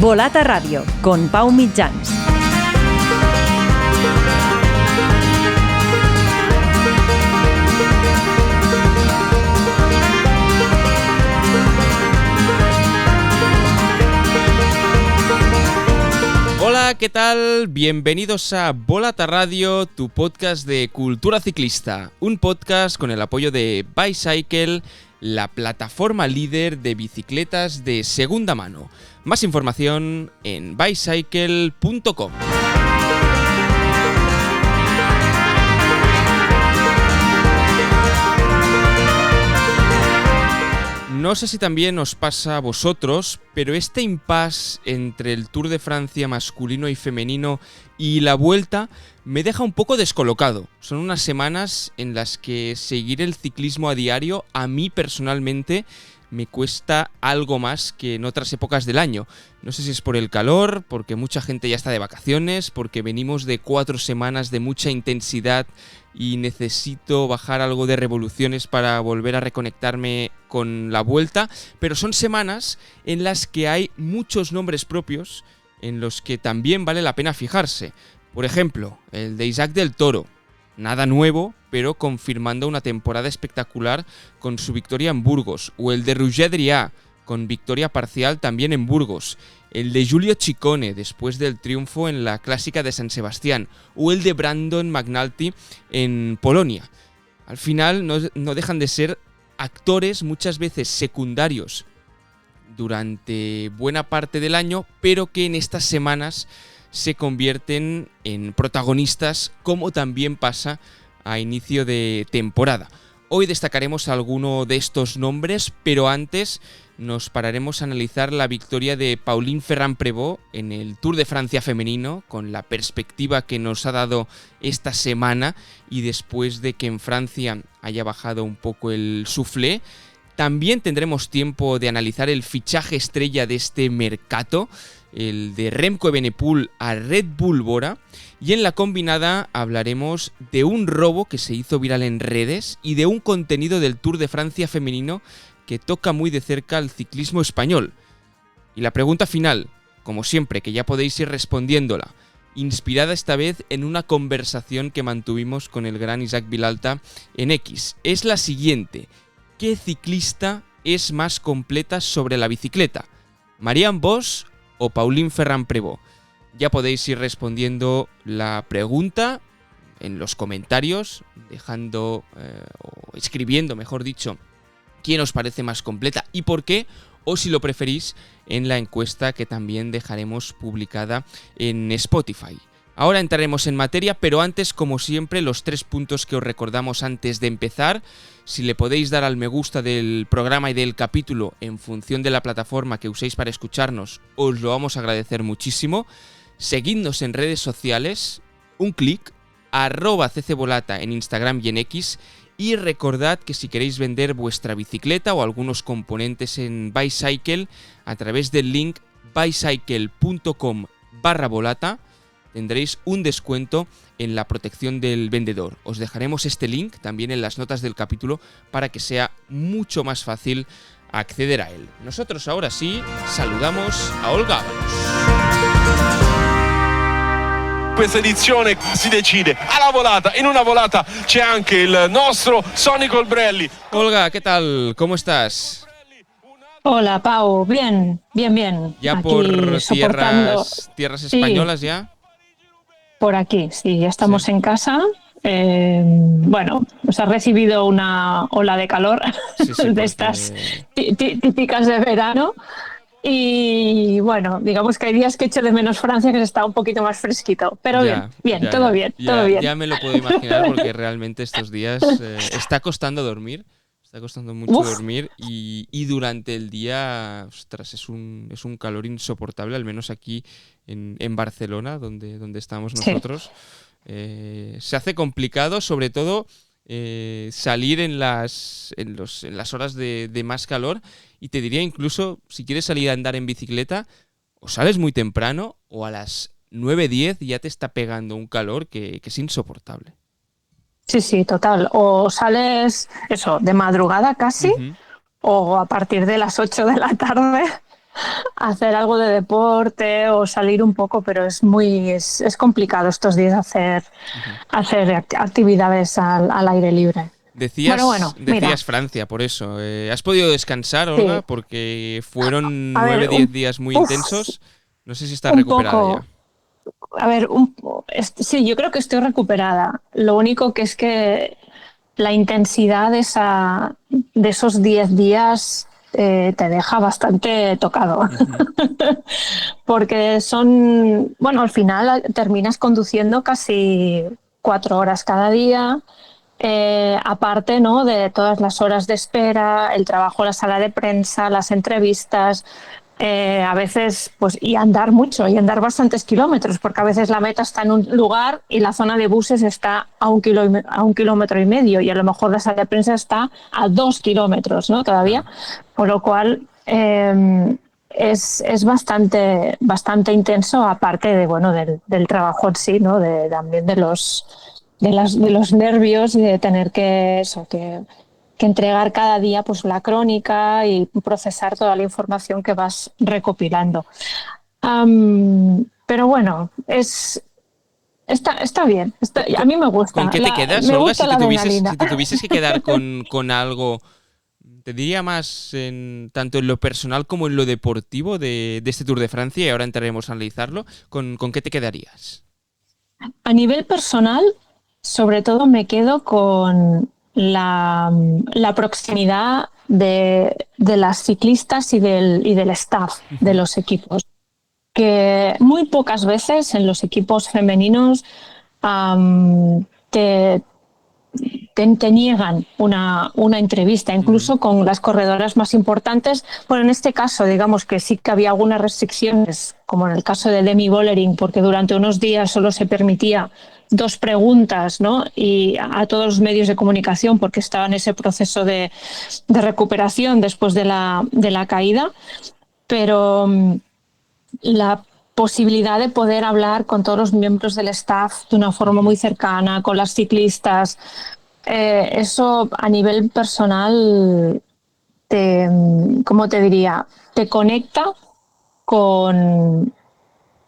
Volata Radio, con Pau Mitjans. Hola, ¿qué tal? Bienvenidos a Volata Radio, tu podcast de cultura ciclista. Un podcast con el apoyo de Bicycle, la plataforma líder de bicicletas de segunda mano. Más información en bicycle.com. No sé si también os pasa a vosotros, pero este impasse entre el Tour de Francia masculino y femenino y la Vuelta me deja un poco descolocado. Son unas semanas en las que seguir el ciclismo a diario a mí personalmente me cuesta algo más que en otras épocas del año. No sé si es por el calor, porque mucha gente ya está de vacaciones, porque venimos de 4 semanas de mucha intensidad y necesito bajar algo de revoluciones para volver a reconectarme con la Vuelta, pero son semanas en las que hay muchos nombres propios en los que también vale la pena fijarse. Por ejemplo, el de Isaac del Toro. Nada nuevo, pero confirmando una temporada espectacular con su victoria en Burgos. O el de Roger Drià, con victoria parcial también en Burgos. El de Giulio Ciccone, después del triunfo en la Clásica de San Sebastián. O el de Brandon McNulty en Polonia. Al final no dejan de ser actores muchas veces secundarios durante buena parte del año, pero que en estas semanas se convierten en protagonistas, como también pasa a inicio de temporada. Hoy destacaremos alguno de estos nombres, pero antes nos pararemos a analizar la victoria de Pauline Ferrand-Prévot en el Tour de Francia femenino, con la perspectiva que nos ha dado esta semana y después de que en Francia haya bajado un poco el soufflé. También tendremos tiempo de analizar el fichaje estrella de este mercado, el de Remco Evenepoel a Red Bull Bora, y en la combinada hablaremos de un robo que se hizo viral en redes y de un contenido del Tour de Francia femenino que toca muy de cerca al ciclismo español. Y la pregunta final, como siempre, que ya podéis ir respondiéndola, inspirada esta vez en una conversación que mantuvimos con el gran Isaac Vilalta en X, es la siguiente: ¿qué ciclista es más completa sobre la bicicleta? ¿Marianne Vos o Pauline Ferrand-Prévot? Ya podéis ir respondiendo la pregunta en los comentarios, dejando o escribiendo, mejor dicho, quién os parece más completa y por qué, o si lo preferís, en la encuesta que también dejaremos publicada en Spotify. Ahora entraremos en materia, pero antes, como siempre, los 3 puntos que os recordamos antes de empezar. Si le podéis dar al me gusta del programa y del capítulo en función de la plataforma que uséis para escucharnos, os lo vamos a agradecer muchísimo. Seguidnos en redes sociales, un clic, @ccvolata en Instagram y en X, y recordad que si queréis vender vuestra bicicleta o algunos componentes en Bicycle, a través del link bicycle.com/volata, tendréis un descuento en la protección del vendedor. Os dejaremos este link también en las notas del capítulo para que sea mucho más fácil acceder a él. Nosotros ahora sí saludamos a Olga Ábalos. Questa edizione si decide alla volata. In una volata c'è anche il nostro Sonny Colbrelli. Olga, ¿qué tal? ¿Cómo estás? Hola, Pau. Bien. ¿Ya aquí por tierras españolas ya? Por aquí, sí, ya estamos Sí. en casa. Bueno, nos ha recibido una ola de calor Sí, de estas típicas de verano. Y bueno, digamos que hay días que echo de menos Francia, que se está un poquito más fresquito. Pero todo bien. Ya me lo puedo imaginar, porque realmente estos días está costando dormir. Está costando mucho dormir y durante el día, ostras, es un calor insoportable, al menos aquí en Barcelona, donde estamos nosotros. Sí. Se hace complicado, sobre todo salir en las horas de más calor, y te diría incluso, si quieres salir a andar en bicicleta, o sales muy temprano o a las 9:10 ya te está pegando un calor que es insoportable. Sí, total. O sales, de madrugada casi, o a partir de las 8 de la tarde, hacer algo de deporte o salir un poco, pero es complicado estos días hacer actividades al aire libre. Decías Mira, Francia, por eso. ¿Has podido descansar, Olga? sí. Porque fueron A ver, 9-10 días muy intensos. No sé si estás un recuperada poco. ya. A ver, sí, yo creo que estoy recuperada. Lo único que es que la intensidad de esos 10 días te deja bastante tocado. Porque bueno, al final terminas conduciendo casi 4 horas cada día. Aparte, ¿no?, de todas las horas de espera, el trabajo en la sala de prensa, las entrevistas, a veces, pues, y andar mucho, y andar bastantes kilómetros, porque a veces la meta está en un lugar y la zona de buses está a 1,5 kilómetros, y a lo mejor la sala de prensa está a 2 kilómetros, ¿no? Todavía, Claro. por lo cual es bastante intenso, aparte del trabajo en sí, ¿no? También de los nervios y de tener que entregar cada día, pues, la crónica y procesar toda la información que vas recopilando. Pero bueno, está bien. A mí me ¿Con gusta. qué te quedas, Me Olga? gusta la adrenalina. Si te tuvieses que quedar con algo, te diría más tanto en lo personal como en lo deportivo de este Tour de Francia, y ahora entraremos a analizarlo. ¿Con qué te quedarías? A nivel personal, sobre todo me quedo con la proximidad de las ciclistas y del staff de Ujú. los equipos, que muy pocas veces en los equipos femeninos am, te, te niegan una entrevista, Ujú. incluso con las corredoras más importantes. Bueno, en este caso, digamos que sí que había algunas restricciones, como en el caso de Demi Vollering, porque durante unos días solo se permitía 2 preguntas, ¿no? Y a todos los medios de comunicación, porque estaba en ese proceso de recuperación después de la caída. Pero la posibilidad de poder hablar con todos los miembros del staff de una forma Ujú. muy cercana, con las ciclistas, eso a nivel personal ¿cómo te diría? Te conecta con,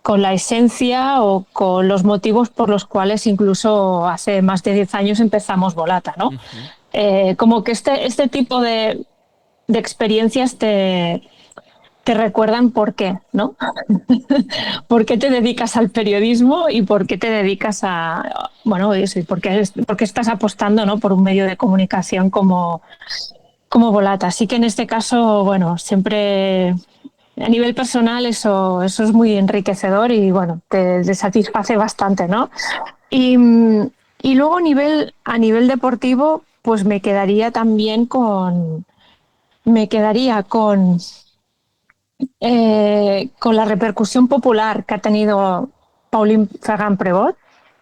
con la esencia o con los motivos por los cuales incluso hace más de 10 años empezamos Volata, ¿no? Ujú. Como que este tipo de experiencias te recuerdan por qué, ¿no? ¿Por qué te dedicas al periodismo y por qué te dedicas bueno, eso, y por qué estás apostando, ¿no?, por un medio de comunicación como Volata? Así que en este caso, bueno, siempre a nivel personal eso es muy enriquecedor y, bueno, te satisface bastante, ¿no? Y, y luego a nivel deportivo, pues me quedaría con la repercusión popular que ha tenido Pauline Ferrand-Prévot,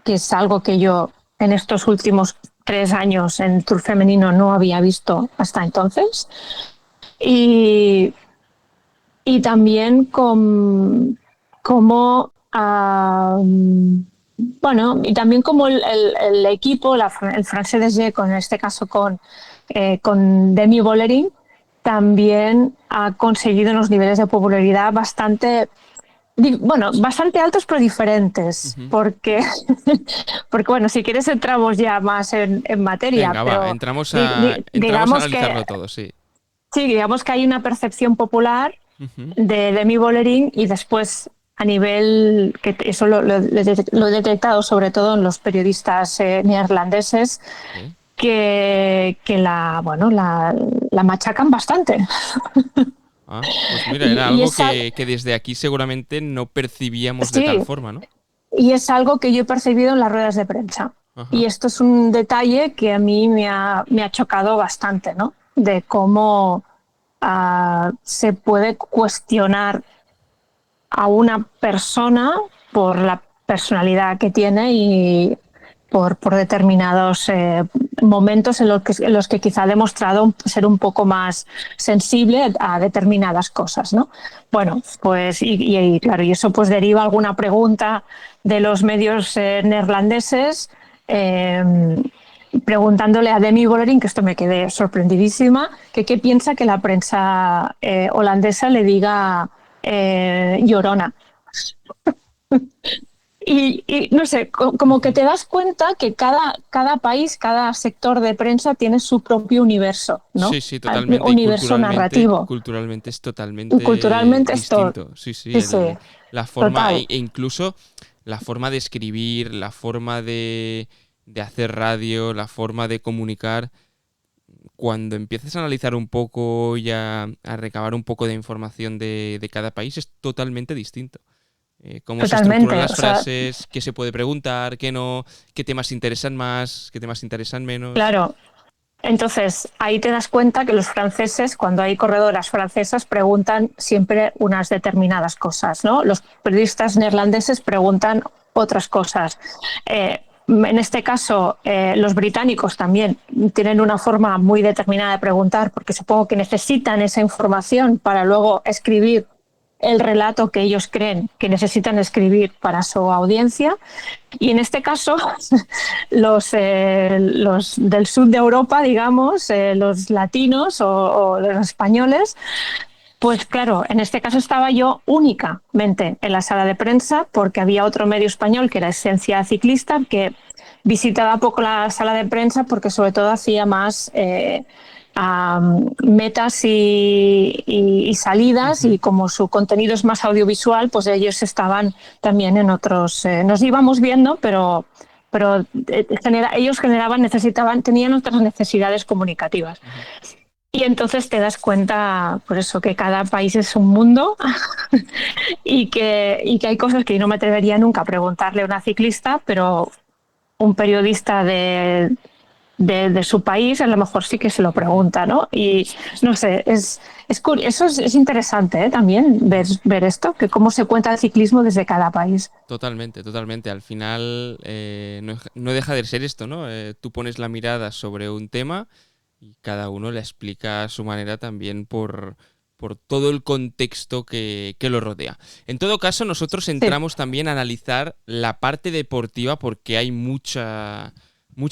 que es algo que yo en estos últimos 3 años en el Tour femenino no había visto hasta entonces. Y, y también como, bueno, y también como el equipo, el France DG, en este caso con Demi Vollering, también ha conseguido unos niveles de popularidad bastante altos, pero diferentes, Ujú. porque bueno, si quieres entramos ya más en materia, Venga, va, pero entramos a digamos que analizarlo todo, sí. sí, digamos que hay una percepción popular Ujú. de Demi Vollering, y después a nivel, que eso lo he detectado sobre todo en los periodistas neerlandeses, Sí. bueno, la machacan bastante. Ah, pues mira, era Y algo es, que desde aquí seguramente no percibíamos de tal sí, forma, ¿no? y es algo que yo he percibido en las ruedas de prensa. Y Ajá. esto es un detalle que a mí me ha chocado bastante, ¿no? De cómo se puede cuestionar a una persona por la personalidad que tiene y por determinados momentos en los que quizá ha demostrado ser un poco más sensible a determinadas cosas, ¿no? Bueno, pues claro, y eso pues deriva alguna pregunta de los medios neerlandeses, eh, preguntándole a Demi Vollering, que esto me quedé sorprendidísima, que qué piensa que la prensa holandesa le diga llorona. Y no sé, como que te das cuenta que cada país, cada sector de prensa tiene su propio universo, ¿no? Sí, totalmente. Y Universo narrativo. culturalmente es Y totalmente culturalmente esto, distinto. Sí, sí, sí, la forma, total. e incluso la forma de escribir, la forma de hacer radio, la forma de comunicar. Cuando empiezas a analizar un poco y a recabar un poco de información de cada país, es totalmente distinto. Cómo se estructuran Totalmente. las O sea, frases, qué se puede preguntar, qué no, qué temas interesan más, qué temas interesan menos. claro. Entonces, ahí te das cuenta que los franceses, cuando hay corredoras francesas, preguntan siempre unas determinadas cosas, ¿no? Los periodistas neerlandeses preguntan otras cosas. En este caso, los británicos también tienen una forma muy determinada de preguntar, porque supongo que necesitan esa información para luego escribir el relato que ellos creen que necesitan escribir para su audiencia. Y en este caso, los del sur de Europa, digamos, los latinos o los españoles, pues claro, en este caso estaba yo únicamente en la sala de prensa porque había otro medio español que era Esencia Ciclista que visitaba poco la sala de prensa porque sobre todo hacía más metas y salidas y como su contenido es más audiovisual, pues ellos estaban también en otros. Nos íbamos viendo, pero ellos tenían otras necesidades comunicativas. Y entonces te das cuenta, por eso, que cada país es un mundo y que hay cosas que yo no me atrevería nunca a preguntarle a una ciclista, pero un periodista de su país a lo mejor sí que se lo pregunta, ¿no? Y no sé, eso es interesante, ¿eh? También ver esto, que cómo se cuenta el ciclismo desde cada país. Totalmente, totalmente. Al final no deja de ser esto, ¿no? Tú pones la mirada sobre un tema y cada uno le explica a su manera también por todo el contexto que lo rodea. En todo caso, nosotros entramos también a analizar la parte deportiva porque hay mucha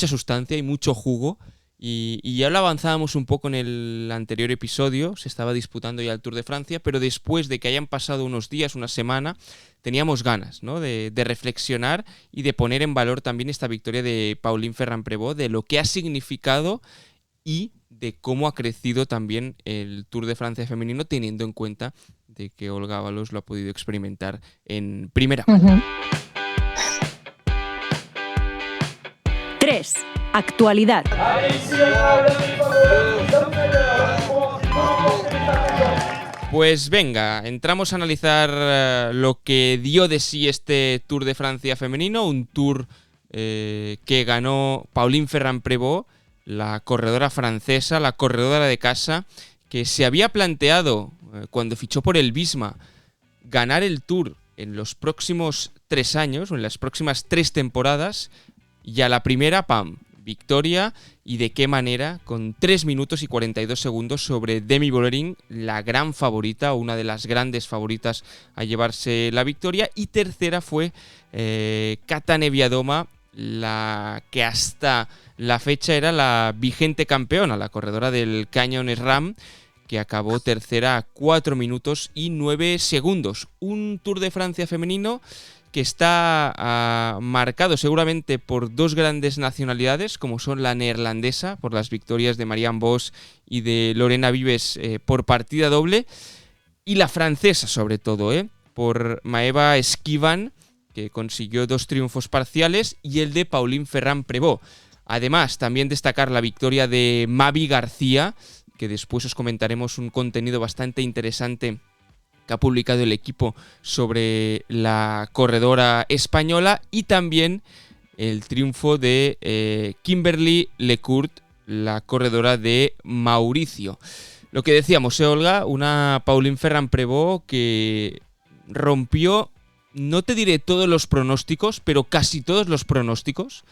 sustancia y mucho jugo. Y ya lo avanzábamos un poco en el anterior episodio, se estaba disputando ya el Tour de Francia, pero después de que hayan pasado unos días, una semana, teníamos ganas, ¿no? de reflexionar y de poner en valor también esta victoria de Pauline Ferrand-Prévot, de lo que ha significado y de cómo ha crecido también el Tour de Francia femenino, teniendo en cuenta de que Olga Ábalos lo ha podido experimentar en primera mano. 3. Actualidad. Pues venga, entramos a analizar lo que dio de sí este Tour de Francia femenino, un Tour que ganó Pauline Ferrand-Prévot, la corredora francesa, la corredora de casa, que se había planteado cuando fichó por el Visma ganar el Tour en los próximos 3 años o en las próximas 3 temporadas, y a la primera, ¡pam!, victoria, y de qué manera, con 3 minutos y 42 segundos sobre Demi Vollering, la gran favorita, una de las grandes favoritas a llevarse la victoria, y tercera fue Kata Neviadoma, la que hasta la fecha era la vigente campeona, la corredora del Canyon SRAM, que acabó tercera a 4 minutos y 9 segundos. Un Tour de Francia femenino que está marcado seguramente por 2 grandes nacionalidades, como son la neerlandesa, por las victorias de Marianne Vos y de Lorena Vives por partida doble, y la francesa sobre todo, por Maeva Esquivan, que consiguió 2 triunfos parciales, y el de Pauline Ferrand-Prévot. Además, también destacar la victoria de Mavi García, que después os comentaremos un contenido bastante interesante que ha publicado el equipo sobre la corredora española, y también el triunfo de Kimberly Lecourt, la corredora de Mauricio. Lo que decíamos, Olga, una Pauline Ferrand-Prévot que rompió, no te diré todos los pronósticos, pero casi todos los pronósticos,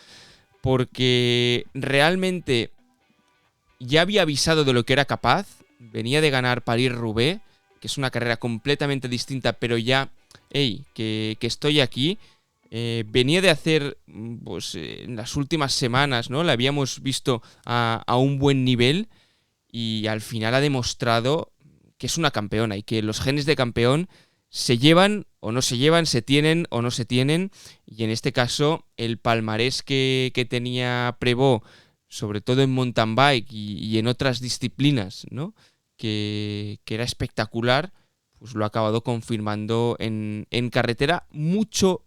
porque realmente ya había avisado de lo que era capaz, venía de ganar París-Roubaix, que es una carrera completamente distinta, pero ya, que estoy aquí, venía de hacer, pues en las últimas semanas, ¿no? La habíamos visto a un buen nivel y al final ha demostrado que es una campeona y que los genes de campeón se llevan o no se llevan, se tienen o no se tienen, y en este caso el palmarés que tenía Prévost, sobre todo en mountain bike y en otras disciplinas, ¿no? que era espectacular, pues lo ha acabado confirmando en carretera mucho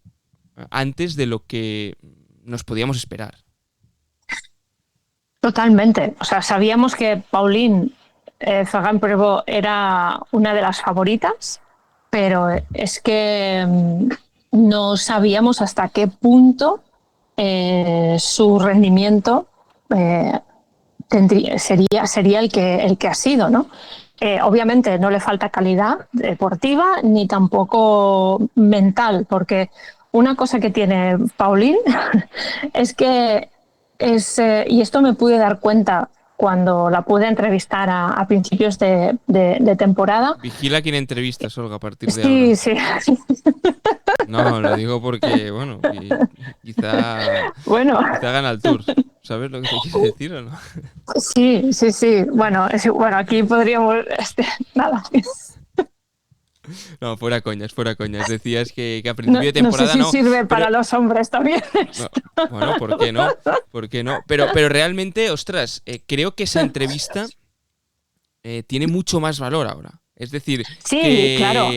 antes de lo que nos podíamos esperar. Totalmente. O sea, sabíamos que Pauline Ferrand-Prévot era una de las favoritas, pero es que no sabíamos hasta qué punto su rendimiento sería el que ha sido, ¿no? Obviamente no le falta calidad deportiva ni tampoco mental, porque una cosa que tiene Pauline es que y esto me pude dar cuenta cuando la pude entrevistar a principios de temporada. Vigila quién entrevistas, Olga, a partir de sí, ahora. Sí. No, lo digo porque, bueno, quizá gana el Tour. ¿Sabes lo que te quiero decir o no? Sí. Bueno, aquí podríamos... nada. No, fuera coñas. Decías que a principio de temporada no sé si sirve para los hombres también. No, bueno, ¿por qué no? Pero realmente, ostras, creo que esa entrevista tiene mucho más valor ahora. Es decir, claro.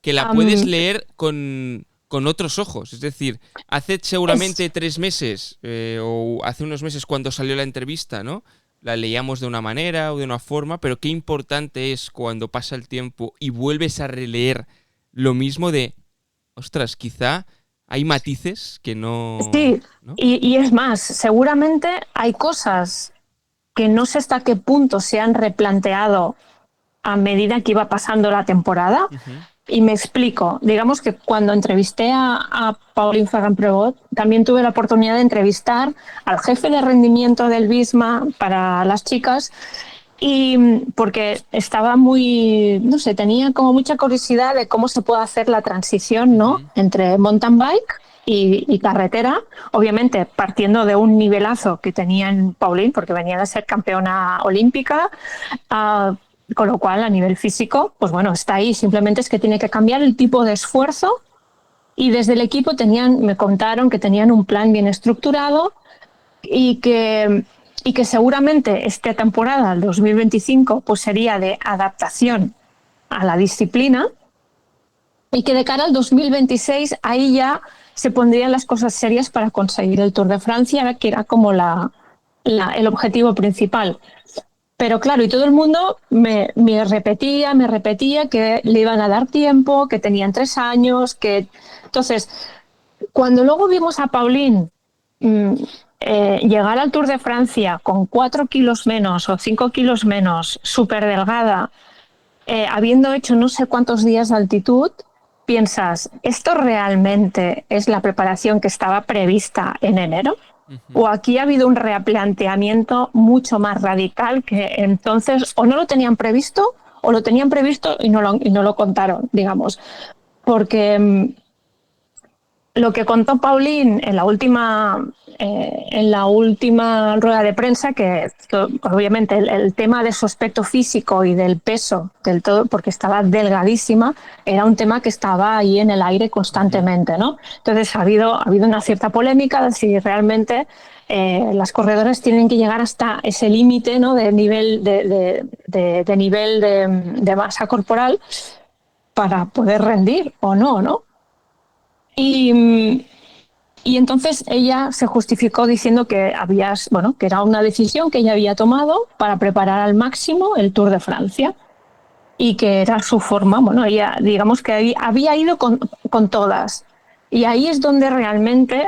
Que la puedes leer con otros ojos. Es decir, hace seguramente 3 meses o hace unos meses cuando salió la entrevista, ¿no? La leíamos de una manera o de una forma, pero qué importante es cuando pasa el tiempo y vuelves a releer lo mismo de, ostras, quizá hay matices que no... Sí, ¿no? Y es más, seguramente hay cosas que no sé hasta qué punto se han replanteado a medida que iba pasando la temporada. Uh-huh. Y me explico. Digamos que cuando entrevisté a Pauline Ferrand-Prévot, también tuve la oportunidad de entrevistar al jefe de rendimiento del Visma para las chicas, y porque estaba no sé, tenía como mucha curiosidad de cómo se puede hacer la transición, ¿no? Entre mountain bike y carretera, obviamente partiendo de un nivelazo que tenía en Pauline, porque venía de ser campeona olímpica, con lo cual, a nivel físico, pues bueno, está ahí. Simplemente es que tiene que cambiar el tipo de esfuerzo, y desde el equipo me contaron que tenían un plan bien estructurado y que seguramente esta temporada, el 2025, pues sería de adaptación a la disciplina, y que de cara al 2026 ahí ya se pondrían las cosas serias para conseguir el Tour de Francia, que era como el objetivo principal. Pero claro, y todo el mundo me repetía que le iban a dar tiempo, que tenían 3 años, que... Entonces, cuando luego vimos a Pauline llegar al Tour de Francia con 4 kilos menos o 5 kilos menos, súper delgada, habiendo hecho no sé cuántos días de altitud, piensas, ¿esto realmente es la preparación que estaba prevista en enero? ¿O aquí ha habido un replanteamiento mucho más radical que entonces o no lo tenían previsto o lo tenían previsto y no lo contaron, digamos? Porque lo que contó Pauline en la última rueda de prensa, que obviamente el tema de su aspecto físico y del peso, del todo, porque estaba delgadísima, era un tema que estaba ahí en el aire constantemente, ¿no? Entonces ha habido una cierta polémica de si realmente las corredoras tienen que llegar hasta ese límite, ¿no? de nivel de masa corporal para poder rendir o no, ¿no? Y entonces ella se justificó diciendo que que era una decisión que ella había tomado para preparar al máximo el Tour de Francia, y que era su forma. Bueno, ella, digamos que había ido con todas, y ahí es donde realmente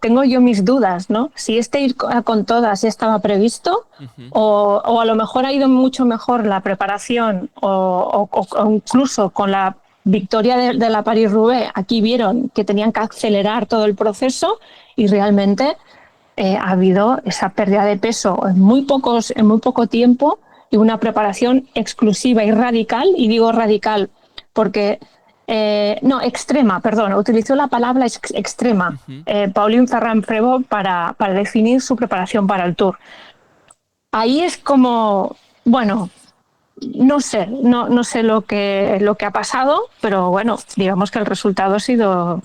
tengo yo mis dudas, ¿no? Si ir con todas ya estaba previsto, o a lo mejor ha ido mucho mejor la preparación, o incluso con la victoria de la París-Roubaix, aquí vieron que tenían que acelerar todo el proceso, y realmente ha habido esa pérdida de peso en muy poco tiempo, y una preparación exclusiva y radical. Y digo radical porque No, extrema, perdón, utilizó la palabra extrema, Ujú. Pauline Ferrand-Prévot, para definir su preparación para el Tour. Ahí es como, bueno, no sé lo que ha pasado, pero bueno, digamos que el resultado ha sido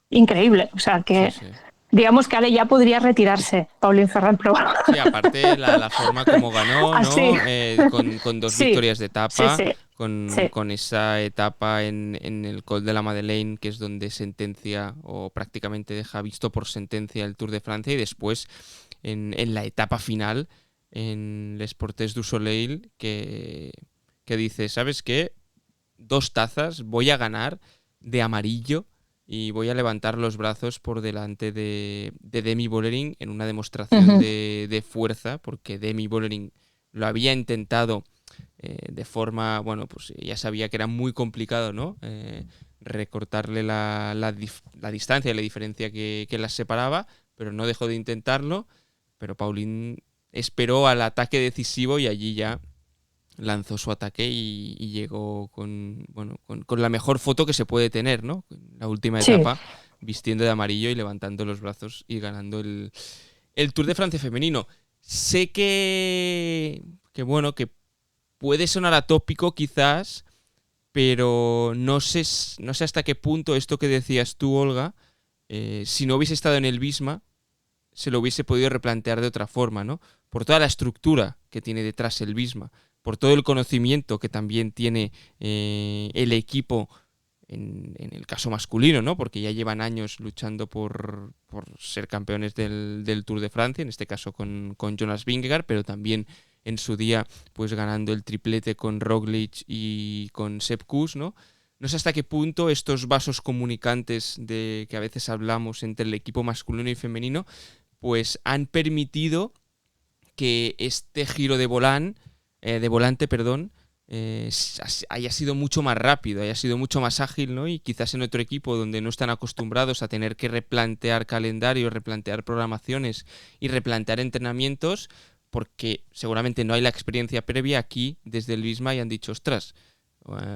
increíble. O sea Sí, que sí. digamos que ahora ya podría retirarse Pauline Ferrand-Prévot. Sí, aparte la forma como ganó, Así, ¿no? Con dos sí, victorias de sí, etapa, sí, sí. con esa etapa en el Col de la Madeleine, que es donde sentencia o prácticamente deja visto por sentencia el Tour de Francia, y después en la etapa final, en Les Portes du Soleil, que dice, ¿sabes qué? 2 tazas, voy a ganar de amarillo y voy a levantar los brazos por delante de Demi Vollering en una demostración Ujú, de fuerza, porque Demi Vollering lo había intentado de forma, bueno, pues ya sabía que era muy complicado, ¿no? Recortarle la distancia y la diferencia que las separaba, pero no dejó de intentarlo. Pero Paulín esperó al ataque decisivo y allí ya lanzó su ataque y llegó con, bueno, con la mejor foto que se puede tener, ¿no? En la última sí, etapa, vistiendo de amarillo y levantando los brazos y ganando el Tour de Francia femenino. Sé que bueno, que puede sonar atópico quizás, pero no sé hasta qué punto esto que decías tú, Olga, si no hubiese estado en el Visma, se lo hubiese podido replantear de otra forma, ¿no? Por toda la estructura que tiene detrás el Visma, por todo el conocimiento que también tiene el equipo en el caso masculino, ¿no? Porque ya llevan años luchando por ser campeones del Tour de Francia, en este caso con Jonas Vingegaard, pero también en su día pues ganando el triplete con Roglic y con Sepp Kuss, ¿no? No sé hasta qué punto estos vasos comunicantes de que a veces hablamos entre el equipo masculino y femenino pues han permitido que este giro de volante, perdón, haya sido mucho más rápido, haya sido mucho más ágil, ¿no? Y quizás en otro equipo donde no están acostumbrados a tener que replantear calendarios, replantear programaciones y replantear entrenamientos, porque seguramente no hay la experiencia previa aquí desde el Visma y han dicho, ostras,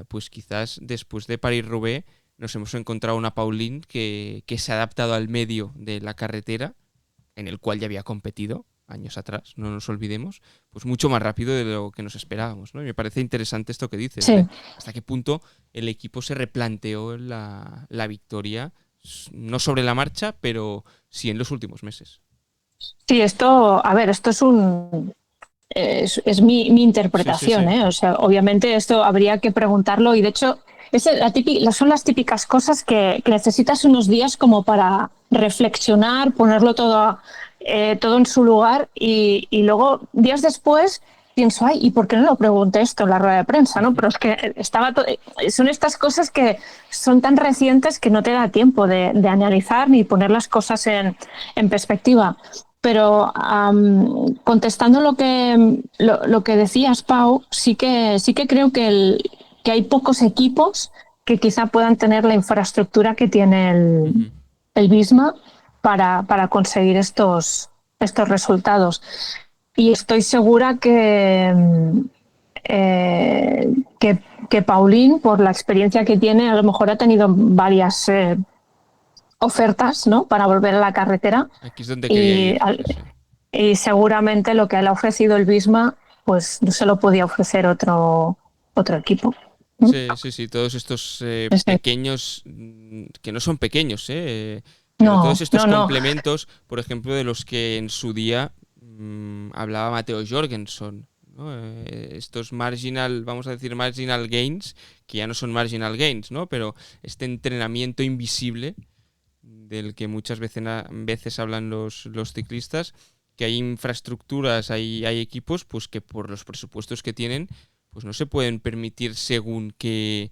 pues quizás después de París-Roubaix nos hemos encontrado una Pauline que se ha adaptado al medio de la carretera en el cual ya había competido años atrás, no nos olvidemos, pues mucho más rápido de lo que nos esperábamos, ¿no? Y me parece interesante esto que dices, sí. de hasta qué punto el equipo se replanteó la victoria, no sobre la marcha, pero sí en los últimos meses. Sí, esto, a ver, esto es mi Sí, sí, interpretación, sí. ¿eh? O sea, obviamente esto habría que preguntarlo y de hecho son las típicas cosas que necesitas unos días como para reflexionar, ponerlo todo en su lugar y luego días después pienso, ay, ¿y por qué no lo pregunté esto en la rueda de prensa? ¿No? Pero es que son estas cosas que son tan recientes que no te da tiempo de analizar ni poner las cosas en perspectiva. Pero contestando lo que decías, Pau, sí que creo que hay pocos equipos que quizá puedan tener la infraestructura que tiene Ujú. el Visma para conseguir estos resultados. Y estoy segura eh, que, que Pauline, por la experiencia que tiene, a lo mejor ha tenido varias ofertas, ¿no? Para volver a la carretera Aquí es donde quería y, ir, sí, sí. y seguramente lo que le ha ofrecido el Visma, pues no se lo podía ofrecer otro equipo. ¿No? Sí, sí, sí, todos estos Exacto. pequeños, que no son pequeños, pero todos estos No. complementos, por ejemplo, de los que en su día hablaba Mateo Jorgensen, ¿no? Estos marginal, vamos a decir marginal gains, que ya no son marginal gains, ¿no? Pero este entrenamiento invisible del que muchas veces hablan los ciclistas, que hay infraestructuras, hay equipos, pues que por los presupuestos que tienen, pues no se pueden permitir según qué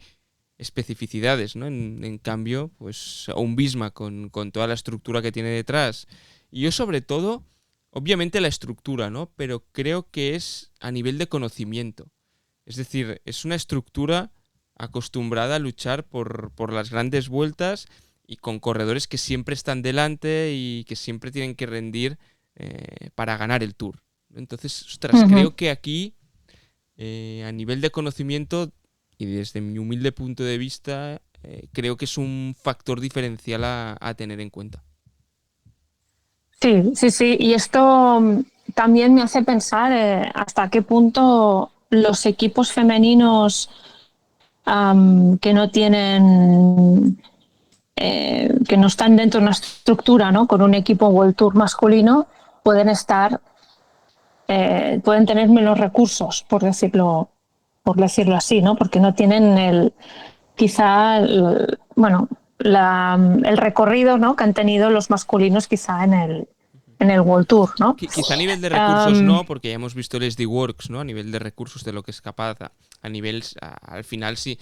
especificidades, ¿no? En cambio, pues a un Visma con toda la estructura que tiene detrás. Y yo sobre todo, obviamente la estructura, ¿no? Pero creo que es a nivel de conocimiento. Es decir, es una estructura acostumbrada a luchar por las grandes vueltas y con corredores que siempre están delante y que siempre tienen que rendir para ganar el Tour. Entonces, ostras, Uh-huh. creo que aquí a nivel de conocimiento y desde mi humilde punto de vista, creo que es un factor diferencial a tener en cuenta. Sí, sí, sí. Y esto también me hace pensar hasta qué punto los equipos femeninos que no tienen, que no están dentro de una estructura, ¿no? Con un equipo World Tour masculino, pueden tener menos recursos, por decirlo así, ¿no? Porque no tienen el recorrido, ¿no? Que han tenido los masculinos quizá en el World Tour, ¿no? Quizá a nivel de recursos no, porque ya hemos visto el SD Works, ¿no? A nivel de recursos de lo que es capaz. A nivel, al final, si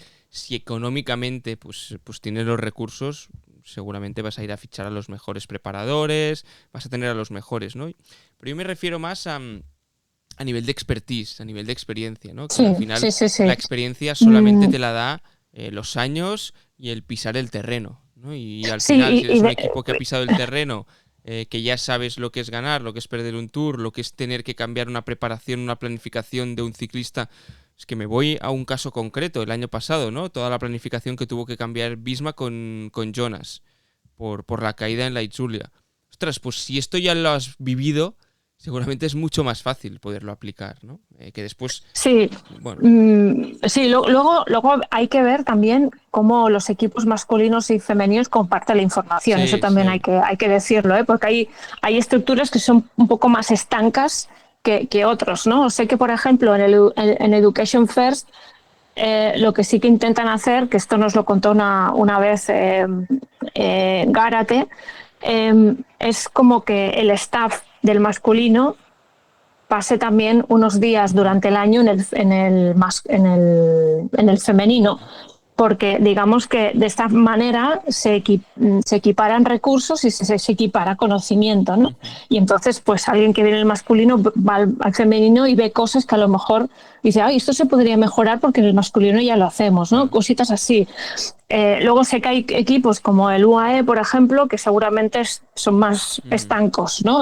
económicamente pues tienes los recursos, seguramente vas a ir a fichar a los mejores preparadores, vas a tener a los mejores, ¿no? Pero yo me refiero más a nivel de expertise, a nivel de experiencia, ¿no? Que Sí, al final sí. la experiencia solamente te la da los años y el pisar el terreno, ¿no? Y al final, si eres un equipo que ha pisado el terreno, que ya sabes lo que es ganar, lo que es perder un tour, lo que es tener que cambiar una preparación, una planificación de un ciclista. Es que me voy a un caso concreto, el año pasado, ¿no? Toda la planificación que tuvo que cambiar Visma con Jonas por la caída en la Itzulia. Ostras, pues si esto ya lo has vivido, seguramente es mucho más fácil poderlo aplicar, ¿no? Que después... Sí, bueno. Sí, luego hay que ver también cómo los equipos masculinos y femeninos comparten la información. Sí, eso también sí. hay que decirlo, porque hay estructuras que son un poco más estancas que otros, ¿no? Sé que, por ejemplo, en Education First, lo que sí que intentan hacer, que esto nos lo contó una vez Gárate, es como que el staff del masculino pase también unos días durante el año en el femenino, porque digamos que de esta manera se equiparan recursos y se equipara conocimiento, ¿no? Y entonces pues alguien que viene en el masculino va al femenino y ve cosas que a lo mejor dice, ay, esto se podría mejorar porque en el masculino ya lo hacemos, ¿no? Cositas así. Luego sé que hay equipos como el UAE, por ejemplo, que seguramente son más estancos, ¿no?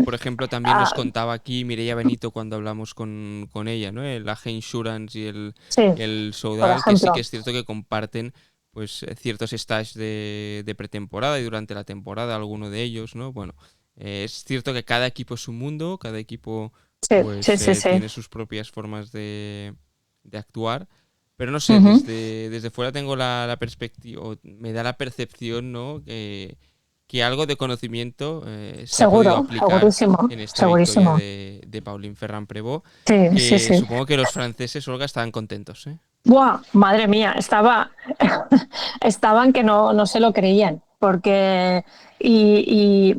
Por ejemplo, también nos contaba aquí Mireia Benito cuando hablamos con ella, ¿no? El AG Insurance y el Soudal, que sí que es cierto que comparten pues ciertos stages de pretemporada y durante la temporada alguno de ellos, ¿no? Bueno, es cierto que cada equipo es un mundo, cada equipo tiene sus propias formas de actuar. Pero no sé, desde fuera tengo la perspectiva, me da la percepción, ¿no? Que algo de conocimiento se ha podido aplicar en esta victoria de Pauline Ferrand-Prévot. Sí. Supongo que los franceses, Olga, estaban contentos, ¿eh? ¡Buah! Madre mía, estaban que no se lo creían, porque y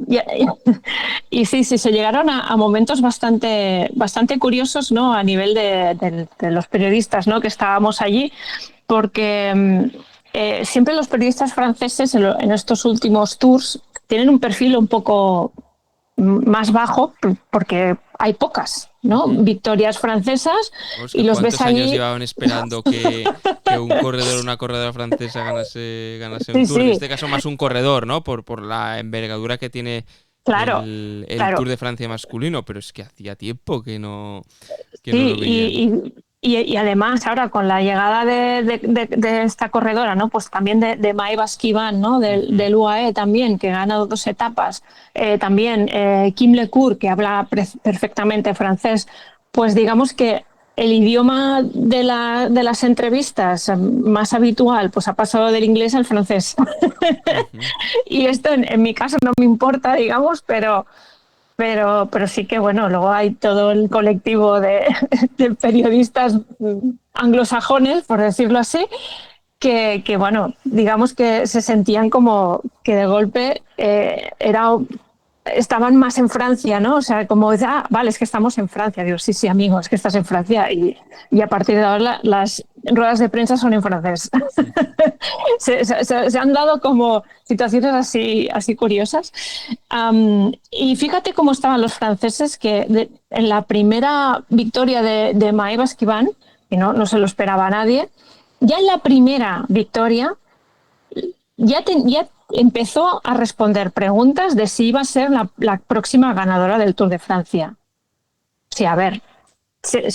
sí, se llegaron a momentos bastante curiosos, ¿no? A nivel de los periodistas, ¿no? Que estábamos allí, porque siempre los periodistas franceses en estos últimos tours tienen un perfil un poco más bajo porque hay pocas, ¿no? Victorias francesas. Oscar, y los ves ahí. ¿cuántos años llevaban esperando que un corredor o una corredora francesa ganase un tour? Sí. En este caso más un corredor, ¿no? Por la envergadura que tiene el Tour de Francia masculino, pero es que hacía tiempo que no lo veían. Y además ahora con la llegada de esta corredora, ¿no? Pues también de Maëva Esquiván, ¿no? Del UAE también, que ha ganado 2 etapas, también Kim Lecourt, que habla perfectamente francés, pues digamos que el idioma de las entrevistas más habitual pues ha pasado del inglés al francés. Y esto en mi caso no me importa, digamos, pero sí que, bueno, luego hay todo el colectivo de periodistas anglosajones, por decirlo así, que, bueno, digamos que se sentían como que de golpe estaban más en Francia, ¿no? O sea, como, vale, es que estamos en Francia. Digo, sí, amigo, es que estás en Francia. Y a partir de ahora las ruedas de prensa son en francés. se han dado como situaciones así curiosas. Y fíjate cómo estaban los franceses, que en la primera victoria de Maëva Esquiván, y no se lo esperaba a nadie, ya en la primera victoria ya empezó a responder preguntas de si iba a ser la próxima ganadora del Tour de Francia. Sí, a ver,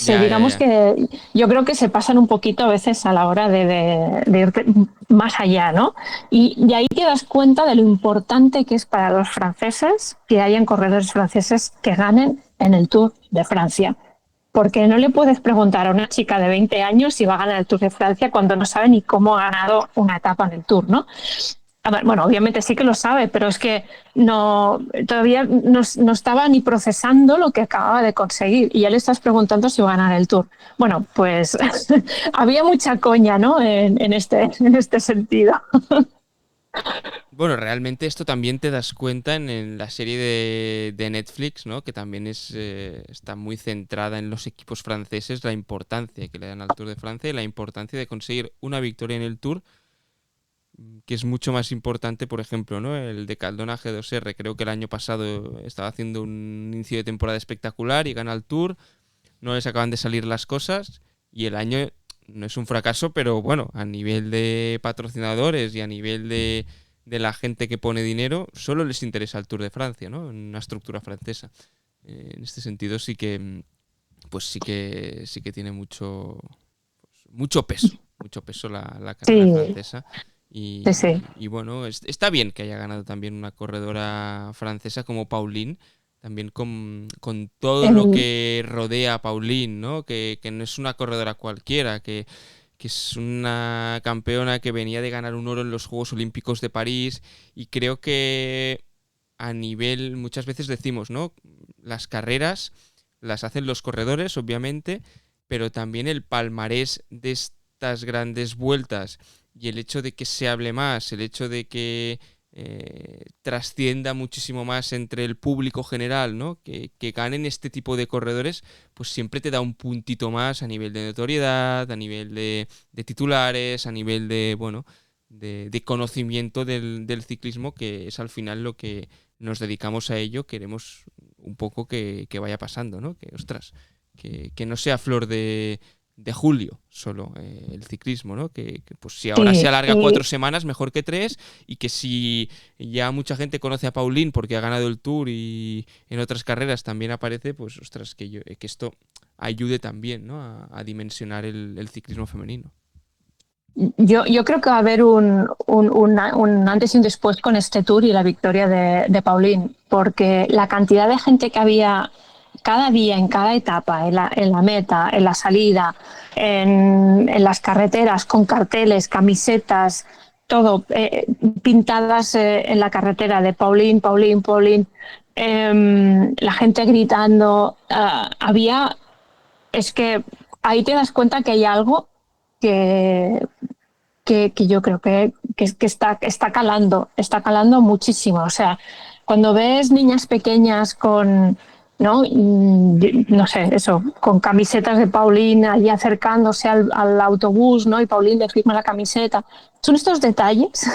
digamos Ya. que yo creo que se pasan un poquito a veces a la hora de ir más allá, ¿no? Y ahí te das cuenta de lo importante que es para los franceses que hayan corredores franceses que ganen en el Tour de Francia. Porque no le puedes preguntar a una chica de 20 años si va a ganar el Tour de Francia cuando no sabe ni cómo ha ganado una etapa en el Tour, ¿no? A ver, bueno, obviamente sí que lo sabe, pero es que todavía no estaba ni procesando lo que acababa de conseguir y ya le estás preguntando si va a ganar el Tour. Bueno, pues había mucha coña, ¿no? En este sentido. Bueno, realmente esto también te das cuenta en la serie de Netflix, ¿no? Que también está muy centrada en los equipos franceses, la importancia que le dan al Tour de Francia y la importancia de conseguir una victoria en el Tour, que es mucho más importante, por ejemplo, ¿no? El de Caldona G2R, creo que el año pasado estaba haciendo un inicio de temporada espectacular y gana el Tour, no les acaban de salir las cosas y el año no es un fracaso, pero bueno, a nivel de patrocinadores y a nivel de la gente que pone dinero, solo les interesa el Tour de Francia, ¿no? En una estructura francesa. En este sentido pues sí que tiene mucho peso la carrera Sí, francesa. sí, sí. Y bueno, está bien que haya ganado también una corredora francesa como Pauline, también con todo lo En- que rodea a Pauline, ¿no? Que no es una corredora cualquiera, que es una campeona que venía de ganar un oro en los Juegos Olímpicos de París y creo que a nivel, muchas veces decimos, ¿no? Las carreras las hacen los corredores, obviamente, pero también el palmarés de estas grandes vueltas y el hecho de que se hable más, el hecho de que trascienda muchísimo más entre el público general, ¿no? Que ganen este tipo de corredores, pues siempre te da un puntito más a nivel de notoriedad, a nivel de titulares, a nivel de, bueno, de conocimiento del ciclismo, que es al final lo que nos dedicamos a ello, queremos un poco que vaya pasando, ¿no? Que, ostras, que no sea flor de julio solo el ciclismo, ¿no? Pues si ahora se sí, alarga 4 semanas, mejor que 3, y que si ya mucha gente conoce a Paulín porque ha ganado el Tour y en otras carreras también aparece, pues ostras, que esto ayude también, ¿no? A dimensionar el ciclismo femenino. yo creo que va a haber un antes y un después con este Tour y la victoria de Paulín, porque la cantidad de gente que había cada día, en cada etapa, en la meta, en la salida, en las carreteras, con carteles, camisetas, todo pintadas en la carretera de Paulín, Paulín, Paulín, la gente gritando, es que ahí te das cuenta que hay algo que, que yo creo que está calando muchísimo. O sea, cuando ves niñas pequeñas con, ¿no? No sé, eso, con camisetas de Paulina allí acercándose al autobús, ¿no? Y Paulín le firma la camiseta. Son estos detalles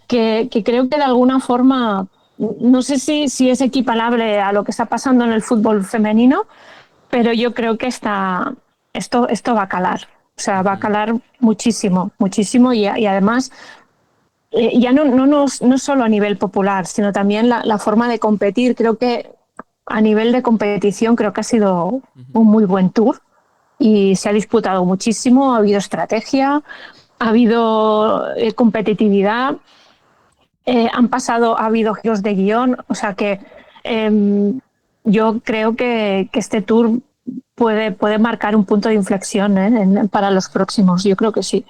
que creo que de alguna forma, no sé si es equiparable a lo que está pasando en el fútbol femenino, pero yo creo que esto va a calar. O sea, va a Ujú. calar muchísimo, muchísimo y además ya no solo a nivel popular, sino también la forma de competir. Creo que a nivel de competición creo que ha sido Ujú. un muy buen tour y se ha disputado muchísimo, ha habido estrategia, ha habido competitividad, ha habido giros de guión, o sea que eh, yo creo que este tour puede marcar un punto de inflexión para los próximos, yo creo que sí.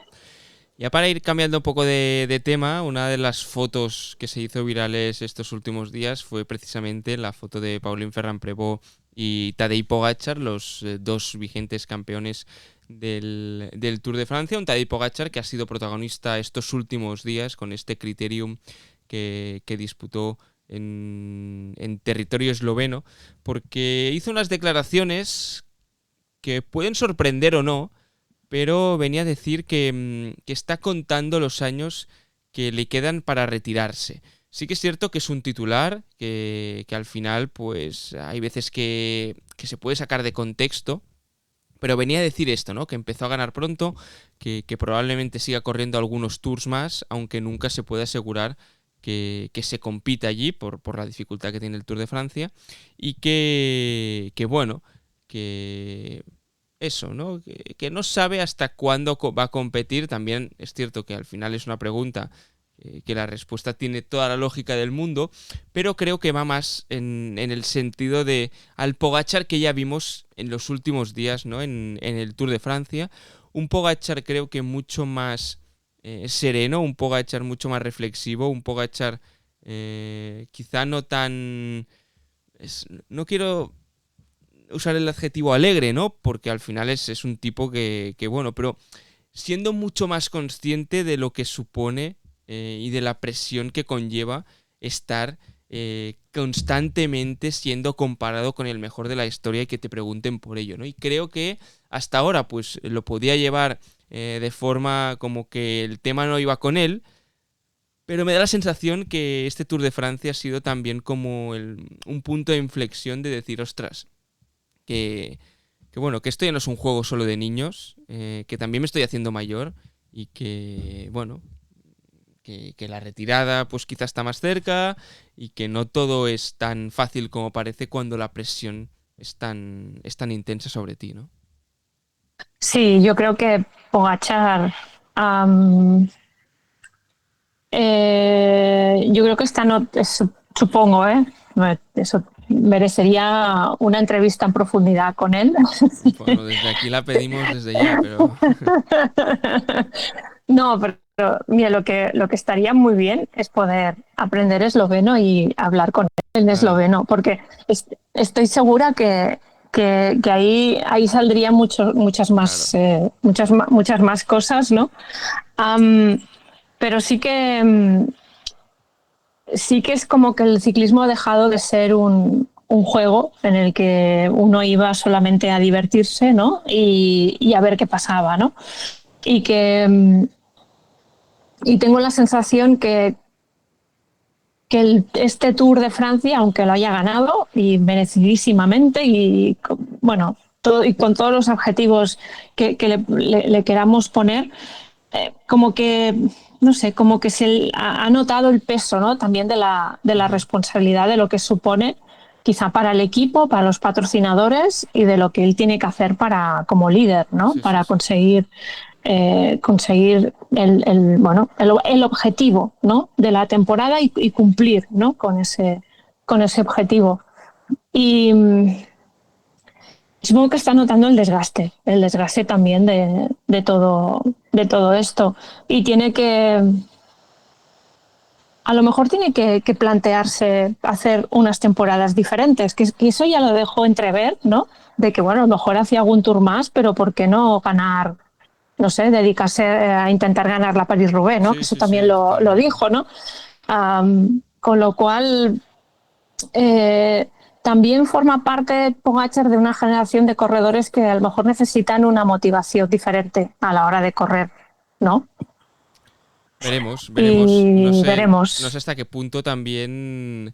Ya para ir cambiando un poco de tema, una de las fotos que se hizo virales estos últimos días fue precisamente la foto de Paulín Ferrand Prévot y Tadej Pogačar, los dos vigentes campeones del Tour de Francia. Un Tadej Pogačar que ha sido protagonista estos últimos días con este Criterium que disputó en territorio esloveno, porque hizo unas declaraciones que pueden sorprender o no, pero venía a decir que está contando los años que le quedan para retirarse. Sí que es cierto que es un titular, que al final pues hay veces que se puede sacar de contexto, pero venía a decir esto, ¿no? Que empezó a ganar pronto, que probablemente siga corriendo algunos tours más, aunque nunca se puede asegurar que se compita allí por la dificultad que tiene el Tour de Francia, y que bueno, que eso, ¿no? Que no sabe hasta cuándo va a competir. También es cierto que al final es una pregunta que la respuesta tiene toda la lógica del mundo, pero creo que va más en el sentido de al Pogačar que ya vimos en los últimos días, ¿no? En el Tour de Francia. Un Pogačar creo que mucho más sereno, un Pogačar mucho más reflexivo, un Pogačar quizá no tan... no quiero usar el adjetivo alegre, ¿no? Porque al final es un tipo que bueno, pero siendo mucho más consciente de lo que supone y de la presión que conlleva estar constantemente siendo comparado con el mejor de la historia y que te pregunten por ello, ¿no? Y creo que hasta ahora pues lo podía llevar de forma como que el tema no iba con él, pero me da la sensación que este Tour de Francia ha sido también como un punto de inflexión de decir, ostras, que bueno, que esto ya no es un juego solo de niños, que también me estoy haciendo mayor y que, bueno, que la retirada pues quizá está más cerca y que no todo es tan fácil como parece cuando la presión es tan intensa sobre ti, ¿no? Sí, yo creo que Pogačar, yo creo que esta no, supongo, eso merecería una entrevista en profundidad con él. Bueno, desde aquí la pedimos desde ya, pero... No, pero mira, lo que estaría muy bien es poder aprender esloveno y hablar con él en esloveno, porque estoy segura que ahí saldrían muchas más muchas más cosas, ¿no? Pero sí que es como que el ciclismo ha dejado de ser un juego en el que uno iba solamente a divertirse, ¿no? Y a ver qué pasaba, ¿no? Y tengo la sensación que este Tour de Francia, aunque lo haya ganado y merecidísimamente y bueno, y con todos los objetivos que le queramos poner, como que no sé, como que se ha notado el peso, ¿no? También de la responsabilidad de lo que supone quizá para el equipo, para los patrocinadores y de lo que él tiene que hacer como líder, ¿no? Sí, para sí. conseguir el objetivo, ¿no? De la temporada y cumplir, ¿no? con ese objetivo. Y supongo que está notando el desgaste también de todo esto. Y a lo mejor tiene que plantearse hacer unas temporadas diferentes, que eso ya lo dejó entrever, ¿no? De que, bueno, a lo mejor hacía algún tour más, pero ¿por qué no ganar, no sé, dedicarse a intentar ganar la París-Roubaix, ¿no? Sí, Que eso sí, también sí, lo totalmente. dijo, ¿no? Con lo cual, también forma parte Pogačar de una generación de corredores que a lo mejor necesitan una motivación diferente a la hora de correr, ¿no? Veremos. Y No sé veremos. hasta qué punto también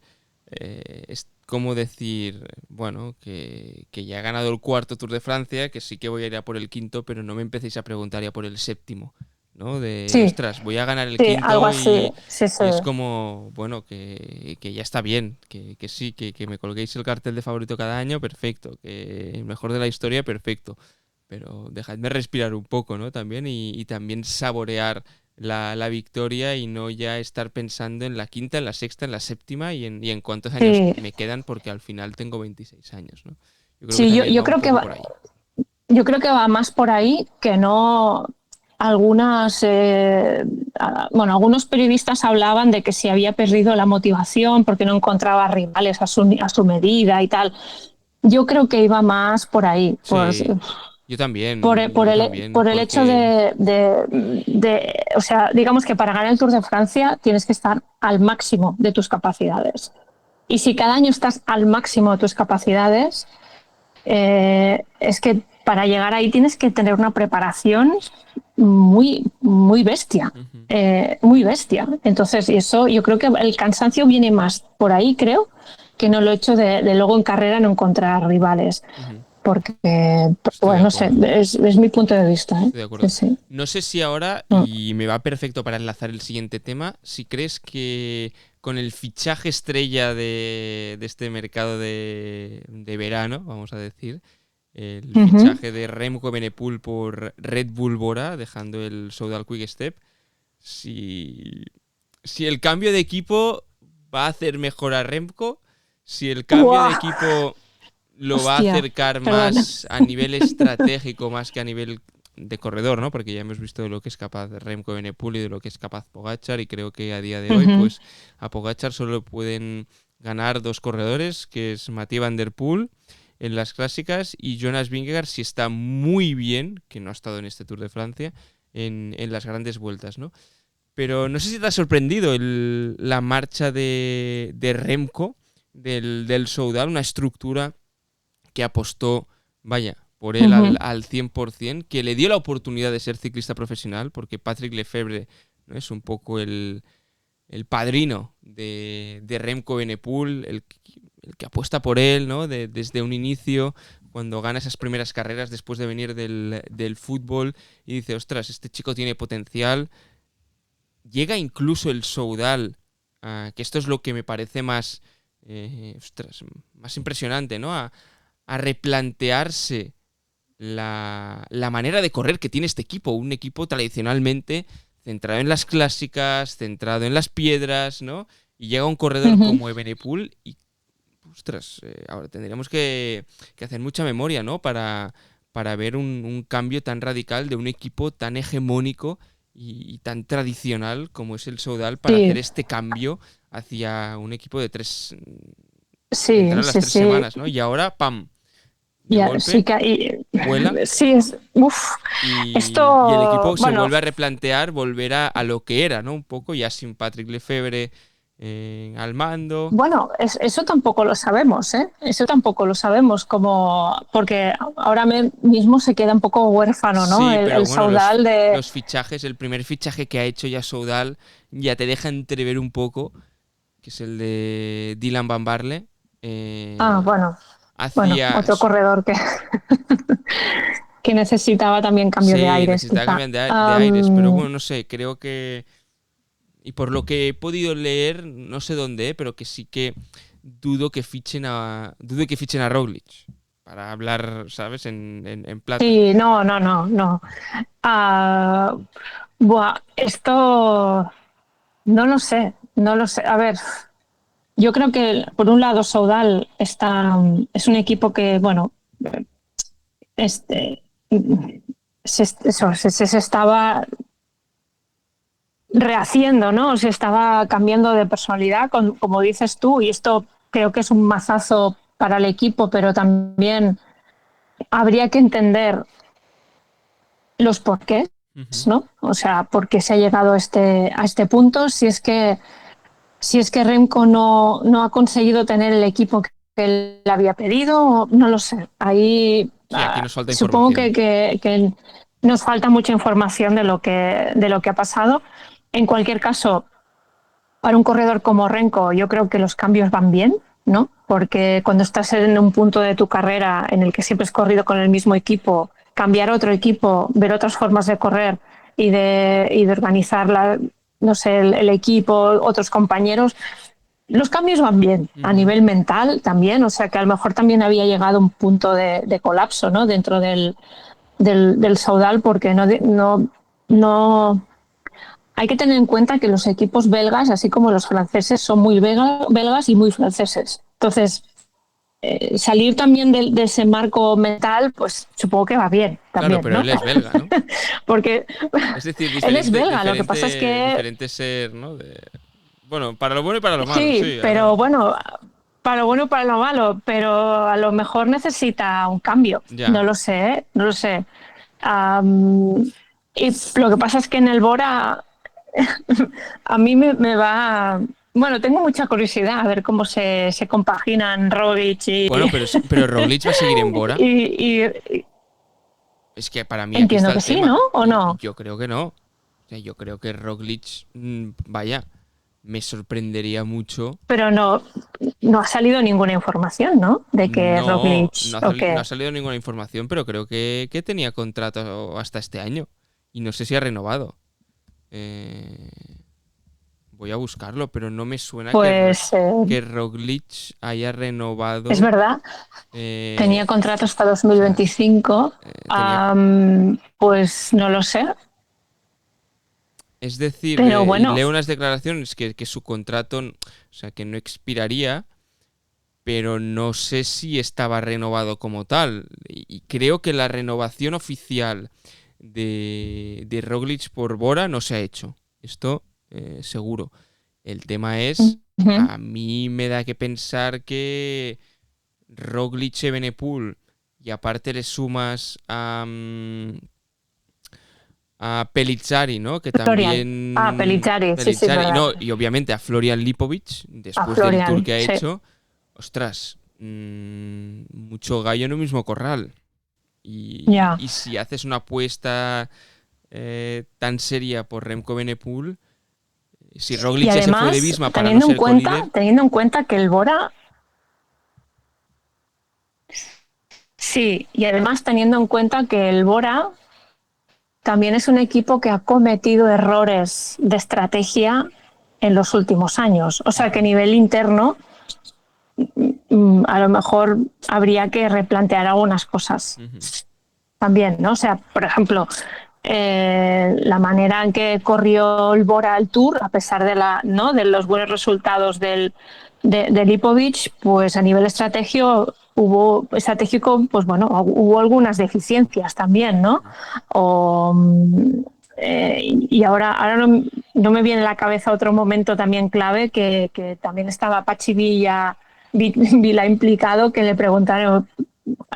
es como decir, bueno, que ya ha ganado el cuarto Tour de Francia, que sí que voy a ir a por el quinto, pero no me empecéis a preguntar ya por el séptimo, ¿no? De, Sí, ostras, voy a ganar el sí, algo quinto así. Sí, sí. y es como, bueno, que ya está bien, que sí, que me colguéis el cartel de favorito cada año, perfecto, que el mejor de la historia, perfecto. Pero dejadme respirar un poco, ¿no? También y también saborear la victoria y no ya estar pensando en la quinta, en la sexta, en la séptima y en cuántos años Sí, me quedan porque al final tengo 26 años, ¿no? Yo creo que sí, también va un poco por ahí. yo creo que va más por ahí que no. Algunos periodistas hablaban de que si había perdido la motivación porque no encontraba rivales a su medida y tal. Yo creo que iba más por ahí, Sí, yo también, por el hecho porque o sea, digamos que para ganar el Tour de Francia tienes que estar al máximo de tus capacidades. Y si cada año estás al máximo de tus capacidades, es que para llegar ahí tienes que tener una preparación muy bestia, ujú, muy bestia. Entonces, y eso yo creo que el cansancio viene más por ahí, creo, que no lo hecho de luego en carrera no encontrar rivales. ujú, Porque, estoy de bueno, no sé, acuerdo. es mi punto de vista. Estoy de Sí, acuerdo. sí. No sé si ahora, Mm. y me va perfecto para enlazar el siguiente tema, si crees que con el fichaje estrella de este mercado de verano, vamos a decir, el Ujú. fichaje de Remco Evenepoel por Red Bull Bora, dejando el Soudal Quick Step. Si el cambio de equipo va a hacer mejor a Remco, si el cambio de ¡Guau! equipo lo va a Hostia, acercar perdón. más a nivel estratégico, más que a nivel de corredor, ¿no? Porque ya hemos visto de lo que es capaz Remco Evenepoel y de lo que es capaz Pogačar, y creo que a día de hoy, Ujú. pues a Pogačar solo pueden ganar dos corredores, que es Mathieu Van Der Poel en las clásicas y Jonas Vingegaard, si está muy bien, que no ha estado en este Tour de Francia, en las grandes vueltas, ¿no? Pero no sé si te ha sorprendido la marcha de Remco, del Soudal, una estructura que apostó, vaya, por él Ujú. al 100%, que le dio la oportunidad de ser ciclista profesional, porque Patrick Lefebvre, ¿no?, es un poco el padrino de Remco Evenepoel, el que apuesta por él, ¿no? Desde un inicio, cuando gana esas primeras carreras después de venir del fútbol y dice, ostras, este chico tiene potencial. Llega incluso el Soudal, que esto es lo que me parece más, más impresionante, ¿no? A replantearse la manera de correr que tiene este equipo. Un equipo tradicionalmente centrado en las clásicas, centrado en las piedras, ¿no? Y llega un corredor Ujú. como Evenepoel y, ostras, ahora tendríamos que hacer mucha memoria, ¿no? Para ver un cambio tan radical de un equipo tan hegemónico y tan tradicional como es el Soudal para hacer Sí, este cambio hacia un equipo de tres, sí, centrado en las sí, tres sí. semanas, ¿no? Y ahora, ¡pam!, de Ya, sí golpe, que vuela sí es. Uf, y el esto, equipo se bueno, vuelve a replantear, volver a lo que era, ¿no? Un poco, ya sin Patrick Lefebvre al mando. bueno, eso tampoco lo sabemos, ¿eh? Eso tampoco lo sabemos, como porque ahora mismo se queda un poco huérfano, ¿no? Sí, pero El bueno, Saudal de. los fichajes, el primer fichaje que ha hecho ya Soudal ya te deja entrever un poco, que es el de Dylan Van Barle. Ah, Eh, bueno, hacia... otro corredor que, que necesitaba también cambio de Sí, aires, necesitaba quizá. cambiar de aires, pero bueno, no sé, creo que... Y por lo que he podido leer, no sé dónde, pero que sí que dudo que fichen a Roglic. Para hablar, ¿sabes? En plata. Sí, no, no, no, no. Ah, esto no lo sé, no lo sé. A ver, yo creo que por un lado Saudal es un equipo que, bueno, este, se estaba rehaciendo, ¿no? Se estaba cambiando de personalidad, como dices tú, y esto creo que es un mazazo para el equipo, pero también habría que entender los porqués, Ujú. ¿no? O sea, por qué se ha llegado a este punto, si es que Remco no ha conseguido tener el equipo que él había pedido, no lo sé. Ahí Sí, aquí nos falta supongo información. que nos falta mucha información de lo que ha pasado. En cualquier caso, para un corredor como Renko, yo creo que los cambios van bien, ¿no? Porque cuando estás en un punto de tu carrera en el que siempre has corrido con el mismo equipo, cambiar otro equipo, ver otras formas de correr y de organizar no sé, el equipo, otros compañeros, los cambios van bien a Ujú. nivel mental también, o sea que a lo mejor también había llegado a un punto de colapso, ¿no? Dentro del Saudal, porque no, hay que tener en cuenta que los equipos belgas, así como los franceses, son muy belgas y muy franceses. Entonces, salir también de ese marco mental, pues supongo que va bien Claro, también, pero ¿no? él es belga, ¿no? Porque Es decir, él es belga, lo que pasa es que diferente ser, ¿no? Bueno, para lo bueno y para lo malo, sí, sí. Ahora pero bueno, para lo bueno y para lo malo, pero a lo mejor necesita un cambio. ya. No lo sé, ¿eh? No lo sé. Am, y lo que pasa es que en el Bora a mí me va. Bueno, tengo mucha curiosidad a ver cómo se compaginan Roglic y, Bueno, pero Roglic va a seguir en Bora. y Es que para mí aquí está entiendo que el sí, ¿no? tema. ¿O Y no? yo creo que no. O sea, yo creo que Roglic, vaya, me sorprendería mucho. Pero no ha salido ninguna información, ¿no? De que No, Roglic o no ha qué. salido ninguna información, pero creo que tenía contrato hasta este año. Y no sé si ha renovado. Eh, Voy a buscarlo, pero no me suena Pues que Roglic haya renovado. es verdad, tenía contrato hasta 2025. Pues no lo sé, Es decir, pero bueno, leo unas declaraciones que su contrato, o sea, que no expiraría, pero no sé si estaba renovado como tal. Y creo que la renovación oficial de Roglic por Bora no se ha hecho. Esto seguro. El tema es, ujú, a mí me da que pensar que Roglic y Evenepoel, y aparte le sumas a Pellizzari, ¿no? Que Florian. también... Pellizzari, sí, sí, es Pellizzari, verdad. no, y obviamente a Florian Lipovic, A después del tour Florian, que ha sí. hecho. Ostras, mucho gallo en un mismo corral. Ya. Y si haces una apuesta tan seria por Remco Evenepoel, si Y Roglic ya se fue de además, Visma para no ser colíder... teniendo en cuenta que el Bora, sí, y además teniendo en cuenta que el Bora también es un equipo que ha cometido errores de estrategia en los últimos años. O sea que a nivel interno, a lo mejor habría que replantear algunas cosas Ujú. también, ¿no? O sea, por ejemplo, la manera en que corrió el Bora el Tour, a pesar de ¿no? de los buenos resultados de Lipovic, pues a nivel estratégico, pues bueno, hubo algunas deficiencias también, ¿no? O, y ahora no me viene a la cabeza otro momento también clave que también estaba Pachi Vila implicado, que le preguntaron,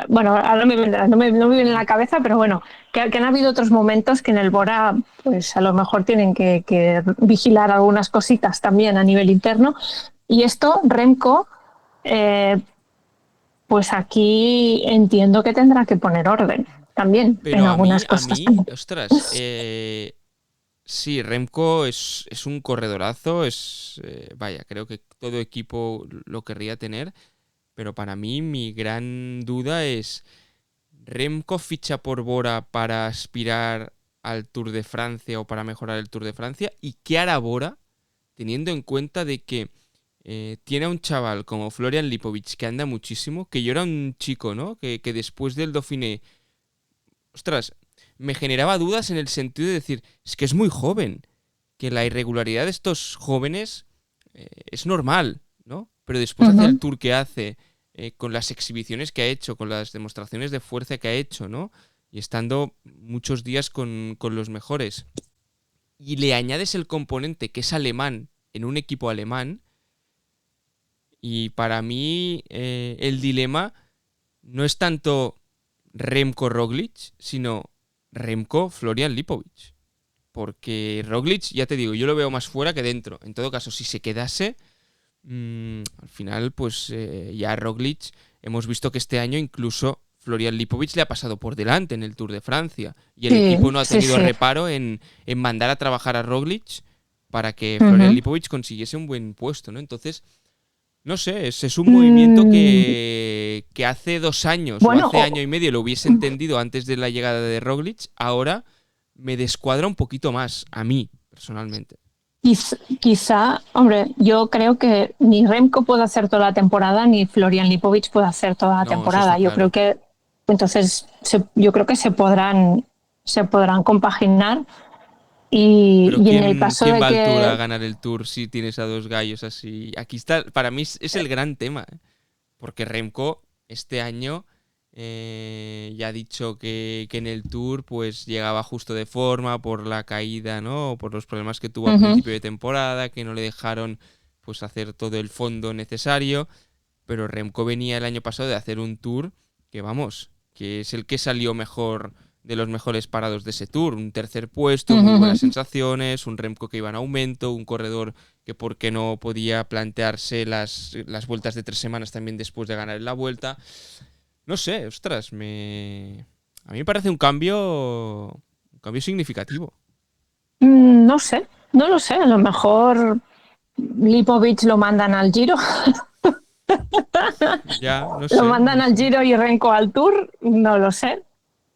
bueno, ahora no me viene a la cabeza, pero bueno, que han habido otros momentos que en el Bora, pues a lo mejor tienen que vigilar algunas cositas también a nivel interno. Y esto, Remco, eh, pues aquí entiendo que tendrá que poner orden también en Pero algunas a cosas. mí, ostras, sí, Remco es un corredorazo, vaya, creo que todo equipo lo querría tener, pero para mí mi gran duda es, ¿Remco ficha por Bora para aspirar al Tour de Francia o para mejorar el Tour de Francia? ¿Y qué hará Bora teniendo en cuenta de que tiene a un chaval como Florian Lipovic que anda muchísimo, que yo era un chico, ¿no? Que después del Dauphiné, ostras, me generaba dudas en el sentido de decir, es que es muy joven, que la irregularidad de estos jóvenes es normal, ¿no? Pero después hace el Uh-huh. tour que hace, con las exhibiciones que ha hecho, con las demostraciones de fuerza que ha hecho, ¿no? Y estando muchos días con los mejores. Y le añades el componente que es alemán en un equipo alemán, y para mí el dilema no es tanto Remco Roglic, sino Remco Florian Lipovic. Porque Roglic, ya te digo, yo lo veo más fuera que dentro. En todo caso, si se quedase, al final, pues ya Roglic, hemos visto que este año incluso Florian Lipovic le ha pasado por delante en el Tour de Francia. Y el Sí, equipo no ha sí, tenido sí. reparo en mandar a trabajar a Roglic para que Florian Uh-huh. Lipovic consiguiese un buen puesto, ¿no? Entonces, no sé, es un movimiento que hace 2 años o Bueno, hace año y medio lo hubiese entendido antes de la llegada de Roglic, ahora me descuadra un poquito más, a mí, personalmente. quizá, hombre, yo creo que ni Remco puede hacer toda la temporada, ni Florian Lipovic puede hacer toda la No, eso está temporada. Yo creo claro. que entonces yo creo que se podrán compaginar Pero y en el caso ¿quién de va al Tour a que ganar el Tour si tienes a dos gallos así? Aquí está, para mí es el gran tema, ¿eh? Porque Remco este año ya ha dicho que en el Tour pues llegaba justo de forma por la caída, ¿no? Por los problemas que tuvo a uh-huh, principio de temporada, que no le dejaron pues hacer todo el fondo necesario. Pero Remco venía el año pasado de hacer un Tour que, vamos, que es el que salió mejor de los mejores parados de ese Tour. Un tercer puesto, muy uh-huh, buenas sensaciones, un Remco que iba en aumento, un corredor que por qué no podía plantearse las vueltas de 3 semanas también después de ganar la vuelta. No sé, ostras, a mí me parece un cambio significativo. no sé, no lo sé, a lo mejor Lipovic lo mandan al Giro, Ya, no lo sé, mandan no al sé. Giro y Renko al Tour, no lo sé.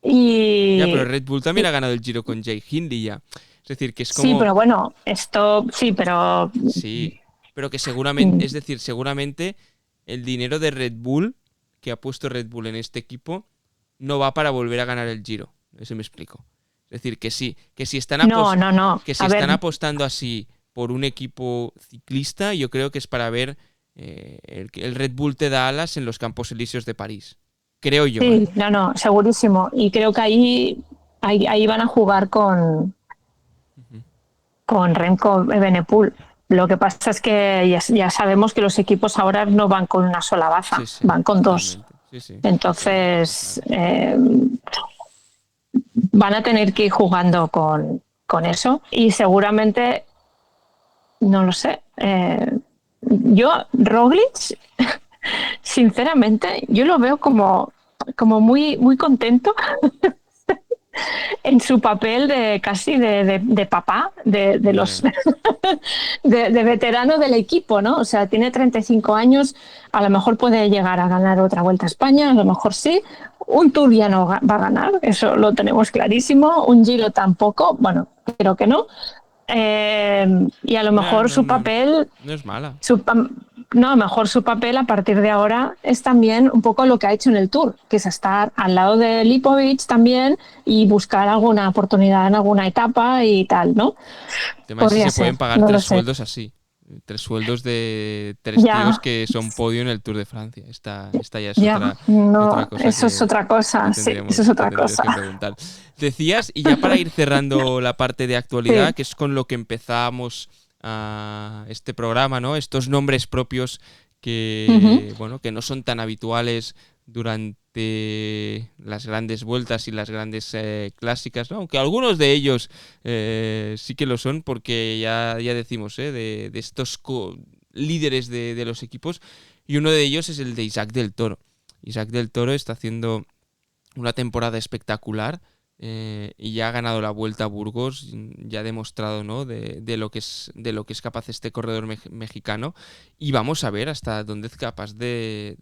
Ya, Y pero Red Bull también ha ganado el Giro con Jay Hindley ya. Es decir, que es sí, como... pero bueno, esto sí, pero Sí, pero que seguramente, es decir, seguramente el dinero de Red Bull, que ha puesto Red Bull en este equipo, no va para volver a ganar el Giro. Eso me explico. Es decir, que sí, que si están, no, no, no. que si A ver, están apostando así por un equipo ciclista, yo creo que es para ver el Red Bull te da alas en los Campos Elíseos de París. Creo yo, ¿eh? sí, no, no, segurísimo. Y creo que ahí van a jugar Ujú. con Remco Evenepoel. Lo que pasa es que ya sabemos que los equipos ahora no van con una sola Sí, baza, sí, van con dos. totalmente. Sí, sí, Entonces, está claro. van a tener que ir jugando con eso y seguramente, no lo sé, yo, Roglic, sinceramente, yo lo veo como muy, muy contento en su papel de casi de papá de los Hombre, de veterano del equipo, ¿no? O sea, tiene 35 años, a lo mejor puede llegar a ganar otra Vuelta a España, a lo mejor sí. Un Tour ya no va a ganar, eso lo tenemos clarísimo. Un Giro tampoco, bueno, creo que no. Y a lo no, mejor no, su no, papel no es mala. no, a lo mejor su papel a partir de ahora es también un poco lo que ha hecho en el Tour, que es estar al lado de Lipovic también y buscar alguna oportunidad en alguna etapa y tal, ¿no? El tema es si Podría se ser, pueden pagar no lo tres sé. sueldos así. Tres sueldos de tres tíos Ya, que son podio en el Tour de Francia. Esta ya es ya, otra no, cosa eso es otra cosa, sí, eso es que otra tendríamos cosa. que preguntar. Decías, y ya para ir cerrando la parte de actualidad, Sí, que es con lo que empezamos este programa, ¿no? Estos nombres propios ujú, que, bueno, que no son tan habituales durante las grandes vueltas y las grandes clásicas, ¿no? Aunque algunos de ellos sí que lo son, porque ya decimos, de estos líderes de los equipos, y uno de ellos es el de Isaac del Toro. Isaac del Toro está haciendo una temporada espectacular y ya ha ganado la Vuelta a Burgos, ya ha demostrado, ¿no? de lo que es capaz este corredor mexicano, y vamos a ver hasta dónde es capaz de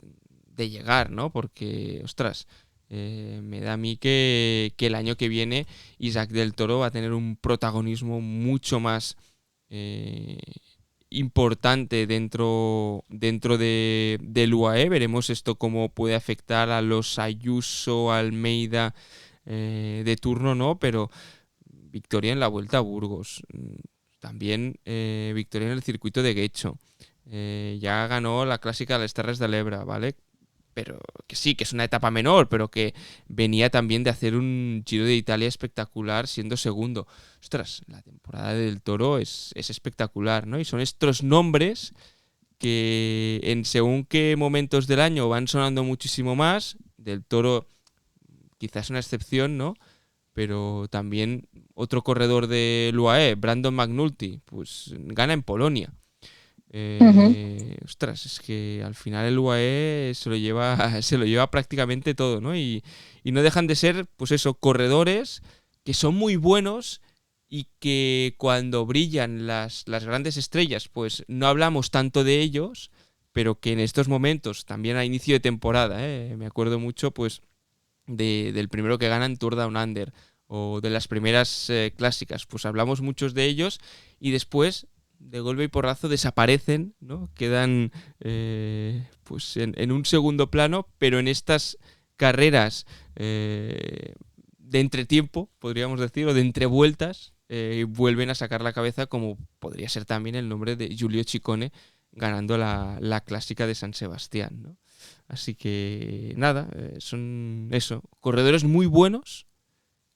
llegar, ¿no? Porque, ostras, me da a mí que el año que viene Isaac del Toro va a tener un protagonismo mucho más eh, importante dentro del UAE. Veremos esto cómo puede afectar a los Ayuso, Almeida de turno, ¿no? Pero victoria en la Vuelta a Burgos. También victoria en el circuito de Guecho. Ya ganó la clásica de las Terres de l'Ebre, ¿vale? Pero que sí, que es una etapa menor, pero que venía también de hacer un Giro de Italia espectacular siendo segundo. Ostras, la temporada del Toro es espectacular, ¿no? Y son estos nombres que en según qué momentos del año van sonando muchísimo más. Del Toro quizás una excepción, ¿no? Pero también otro corredor del UAE, Brandon McNulty, pues gana en Polonia. ujú, Ostras, es que al final el UAE se lo lleva prácticamente todo, ¿no? Y no dejan de ser, pues eso, corredores que son muy buenos y que cuando brillan las grandes estrellas, pues no hablamos tanto de ellos, pero que en estos momentos, también a inicio de temporada, me acuerdo mucho, pues, del primero que gana en Tour Down Under o de las primeras clásicas, pues hablamos muchos de ellos y después de golpe y porrazo desaparecen, ¿no? Quedan pues en un segundo plano, pero en estas carreras de entretiempo, podríamos decir, o de entrevueltas, vuelven a sacar la cabeza, como podría ser también el nombre de Giulio Ciccone ganando la clásica de San Sebastián, ¿no? Así que nada, son eso, corredores muy buenos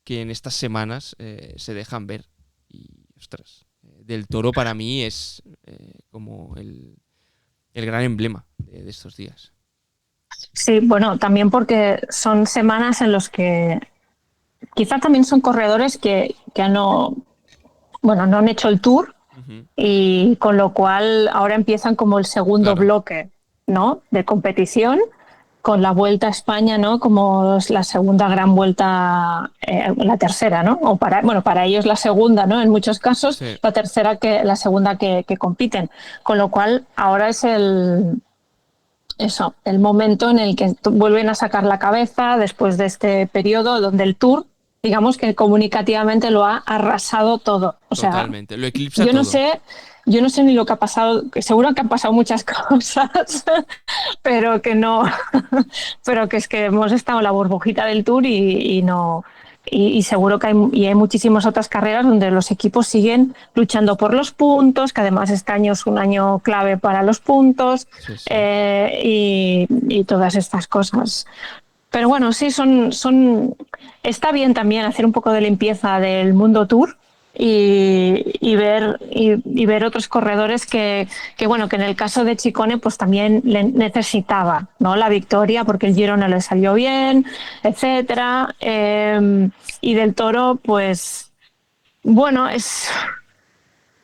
que en estas semanas se dejan ver. Y ostras, del Toro para mí es como el gran emblema de estos días. sí, bueno, también porque son semanas en los que quizás también son corredores que no, bueno, no han hecho el Tour Ujú. y con lo cual ahora empiezan como el segundo Claro, bloque, ¿no? De competición con la Vuelta a España, ¿no? Como es la segunda gran vuelta, la tercera, ¿no? O para ellos la segunda, ¿no? En muchos casos, sí, la segunda que compiten. Con lo cual, ahora es eso, el momento en el que vuelven a sacar la cabeza después de este periodo donde el Tour, digamos que comunicativamente lo ha arrasado todo. O sea, Totalmente, lo eclipsa yo todo. yo no sé ni lo que ha pasado, que seguro que han pasado muchas cosas, pero que no, pero que es que hemos estado en la burbujita del Tour y no. Y seguro que hay muchísimas otras carreras donde los equipos siguen luchando por los puntos, que además este año es un año clave para los puntos, Sí, sí. y todas estas cosas. Pero bueno, sí, está bien también hacer un poco de limpieza del mundo Tour y ver otros corredores bueno, que en el caso de Ciccone pues también le necesitaba, ¿no?, la victoria porque el Giro no le salió bien, etcétera. Y del Toro, pues bueno,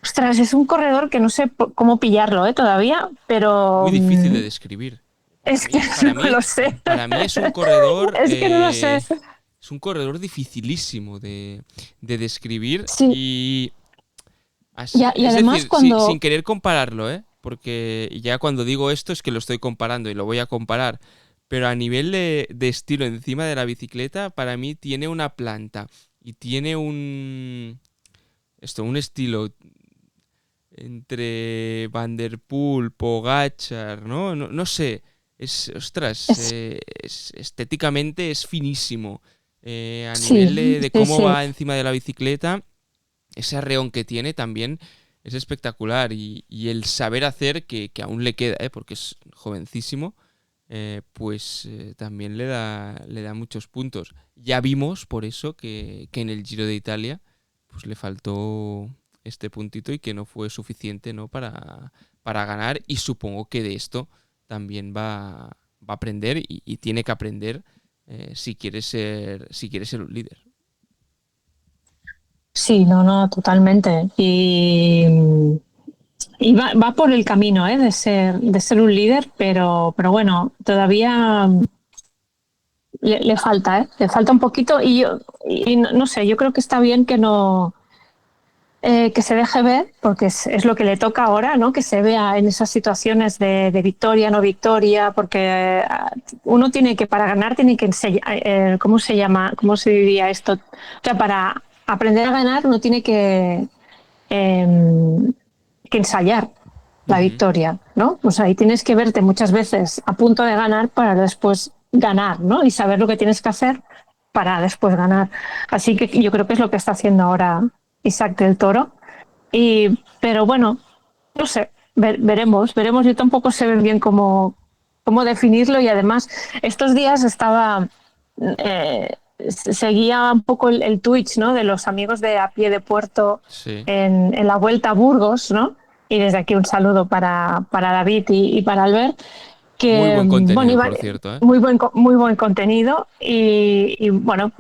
ostras, es un corredor que no sé cómo pillarlo, todavía, pero Muy difícil de describir. es que no lo sé. Para mí es un corredor. Es que no lo sé. Es un corredor dificilísimo de describir. Sí. Y Y además decir, cuando... sin querer compararlo, porque ya cuando digo esto es que lo estoy comparando y lo voy a comparar. Pero a nivel de estilo encima de la bicicleta, para mí tiene una planta y tiene un estilo entre Van der Poel, Pogačar, ¿no? No sé. Estéticamente es finísimo. A nivel de cómo va encima de la bicicleta, ese arreón que tiene también es espectacular. Y el saber hacer, que aún le queda, porque es jovencísimo, también le da muchos puntos. Ya vimos, por eso, que en el Giro de Italia pues le faltó este puntito y que no fue suficiente, ¿no?, para ganar. Y supongo que de esto también va a aprender y tiene que aprender si quiere ser un líder. Sí, no, totalmente. Y va por el camino, de ser un líder, pero bueno, todavía le falta, le falta un poquito. Y no sé, yo creo que está bien que no... que se deje ver, porque es lo que le toca ahora, ¿no? Que se vea en esas situaciones de victoria, no victoria, porque uno tiene que, para ganar, tiene que enseñar, ¿cómo se llama? ¿Cómo se diría esto? O sea, para aprender a ganar uno tiene que ensayar la victoria, ¿no? O sea, y tienes que verte muchas veces a punto de ganar para después ganar, ¿no? Y saber lo que tienes que hacer para después ganar. Así que yo creo que es lo que está haciendo ahora Isaac del Toro. Pero bueno, no sé, veremos. Yo tampoco sé bien cómo definirlo, y además estos días seguía un poco el Twitch, ¿no?, de los amigos de A Pie de Puerto, Sí. en la Vuelta a Burgos, ¿no? Y desde aquí un saludo para David y para Albert. Que, muy buen contenido, bueno, por cierto. Muy buen contenido. Y bueno,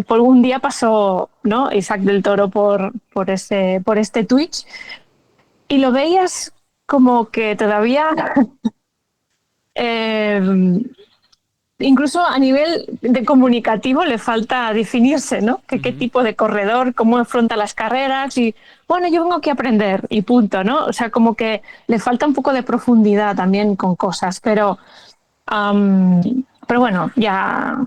por un día pasó, ¿no?, Isaac del Toro por este Twitch, y lo veías como que todavía incluso a nivel de comunicativo le falta definirse, ¿no? Qué tipo de corredor, cómo afronta las carreras, y bueno, yo vengo aquí a aprender y punto, ¿no? O sea, como que le falta un poco de profundidad también con cosas, pero bueno, ya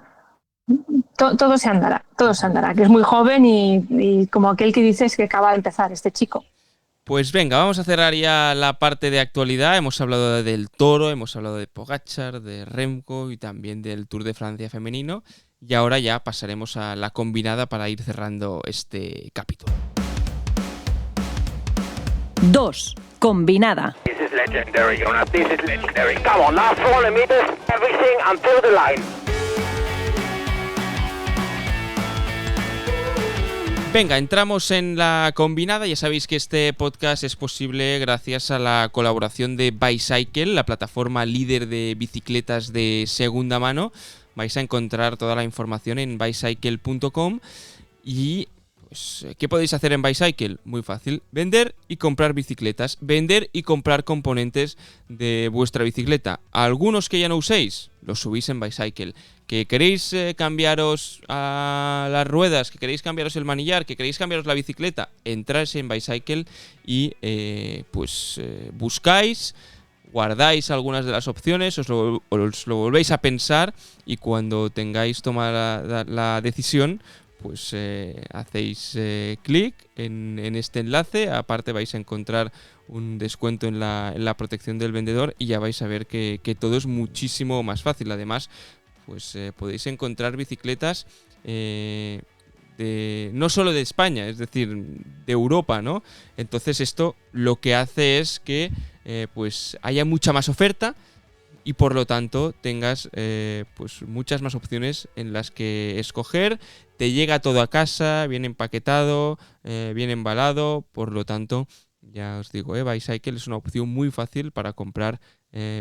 todo se andará, que es muy joven y como aquel que dices que acaba de empezar este chico. Pues venga, vamos a cerrar ya la parte de actualidad. Hemos hablado del Toro, hemos hablado de Pogačar, de Remco y también del Tour de Francia femenino. Y ahora ya pasaremos a la combinada para ir cerrando este capítulo. 2. Combinada. This is legendary, Jonas. This is legendary. Come on, last 400 meters, everything until the line. Venga, entramos en la combinada. Ya sabéis que este podcast es posible gracias a la colaboración de Bicycle, la plataforma líder de bicicletas de segunda mano. Vais a encontrar toda la información en bicycle.com. Y pues, ¿qué podéis hacer en Bicycle? Muy fácil: vender y comprar bicicletas, vender y comprar componentes de vuestra bicicleta. Algunos que ya no uséis, los subís en Bicycle. Que queréis cambiaros a las ruedas, que queréis cambiaros el manillar, que queréis cambiaros la bicicleta, entráis en Bicycle y buscáis guardáis algunas de las opciones, os lo volvéis a pensar y cuando tengáis tomada la decisión, pues hacéis clic en este enlace. Aparte vais a encontrar un descuento en la protección del vendedor y ya vais a ver que todo es muchísimo más fácil. Además, pues podéis encontrar bicicletas no solo de España, es decir, de Europa, ¿no? Entonces esto lo que hace es que pues haya mucha más oferta y por lo tanto tengas pues muchas más opciones en las que escoger. Te llega todo a casa, viene empaquetado, viene embalado, por lo tanto, ya os digo, Bicycle es una opción muy fácil para comprar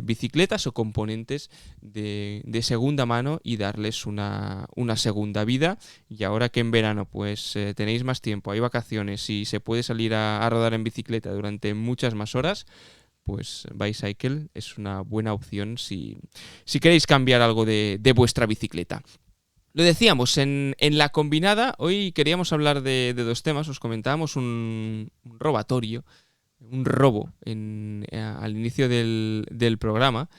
bicicletas o componentes de segunda mano y darles una segunda vida. Y ahora que en verano pues tenéis más tiempo, hay vacaciones y se puede salir a rodar en bicicleta durante muchas más horas, pues Bicycle es una buena opción si queréis cambiar algo de vuestra bicicleta. Lo decíamos, en la combinada hoy queríamos hablar de dos temas. Os comentábamos un robatorio, un robo al inicio del programa,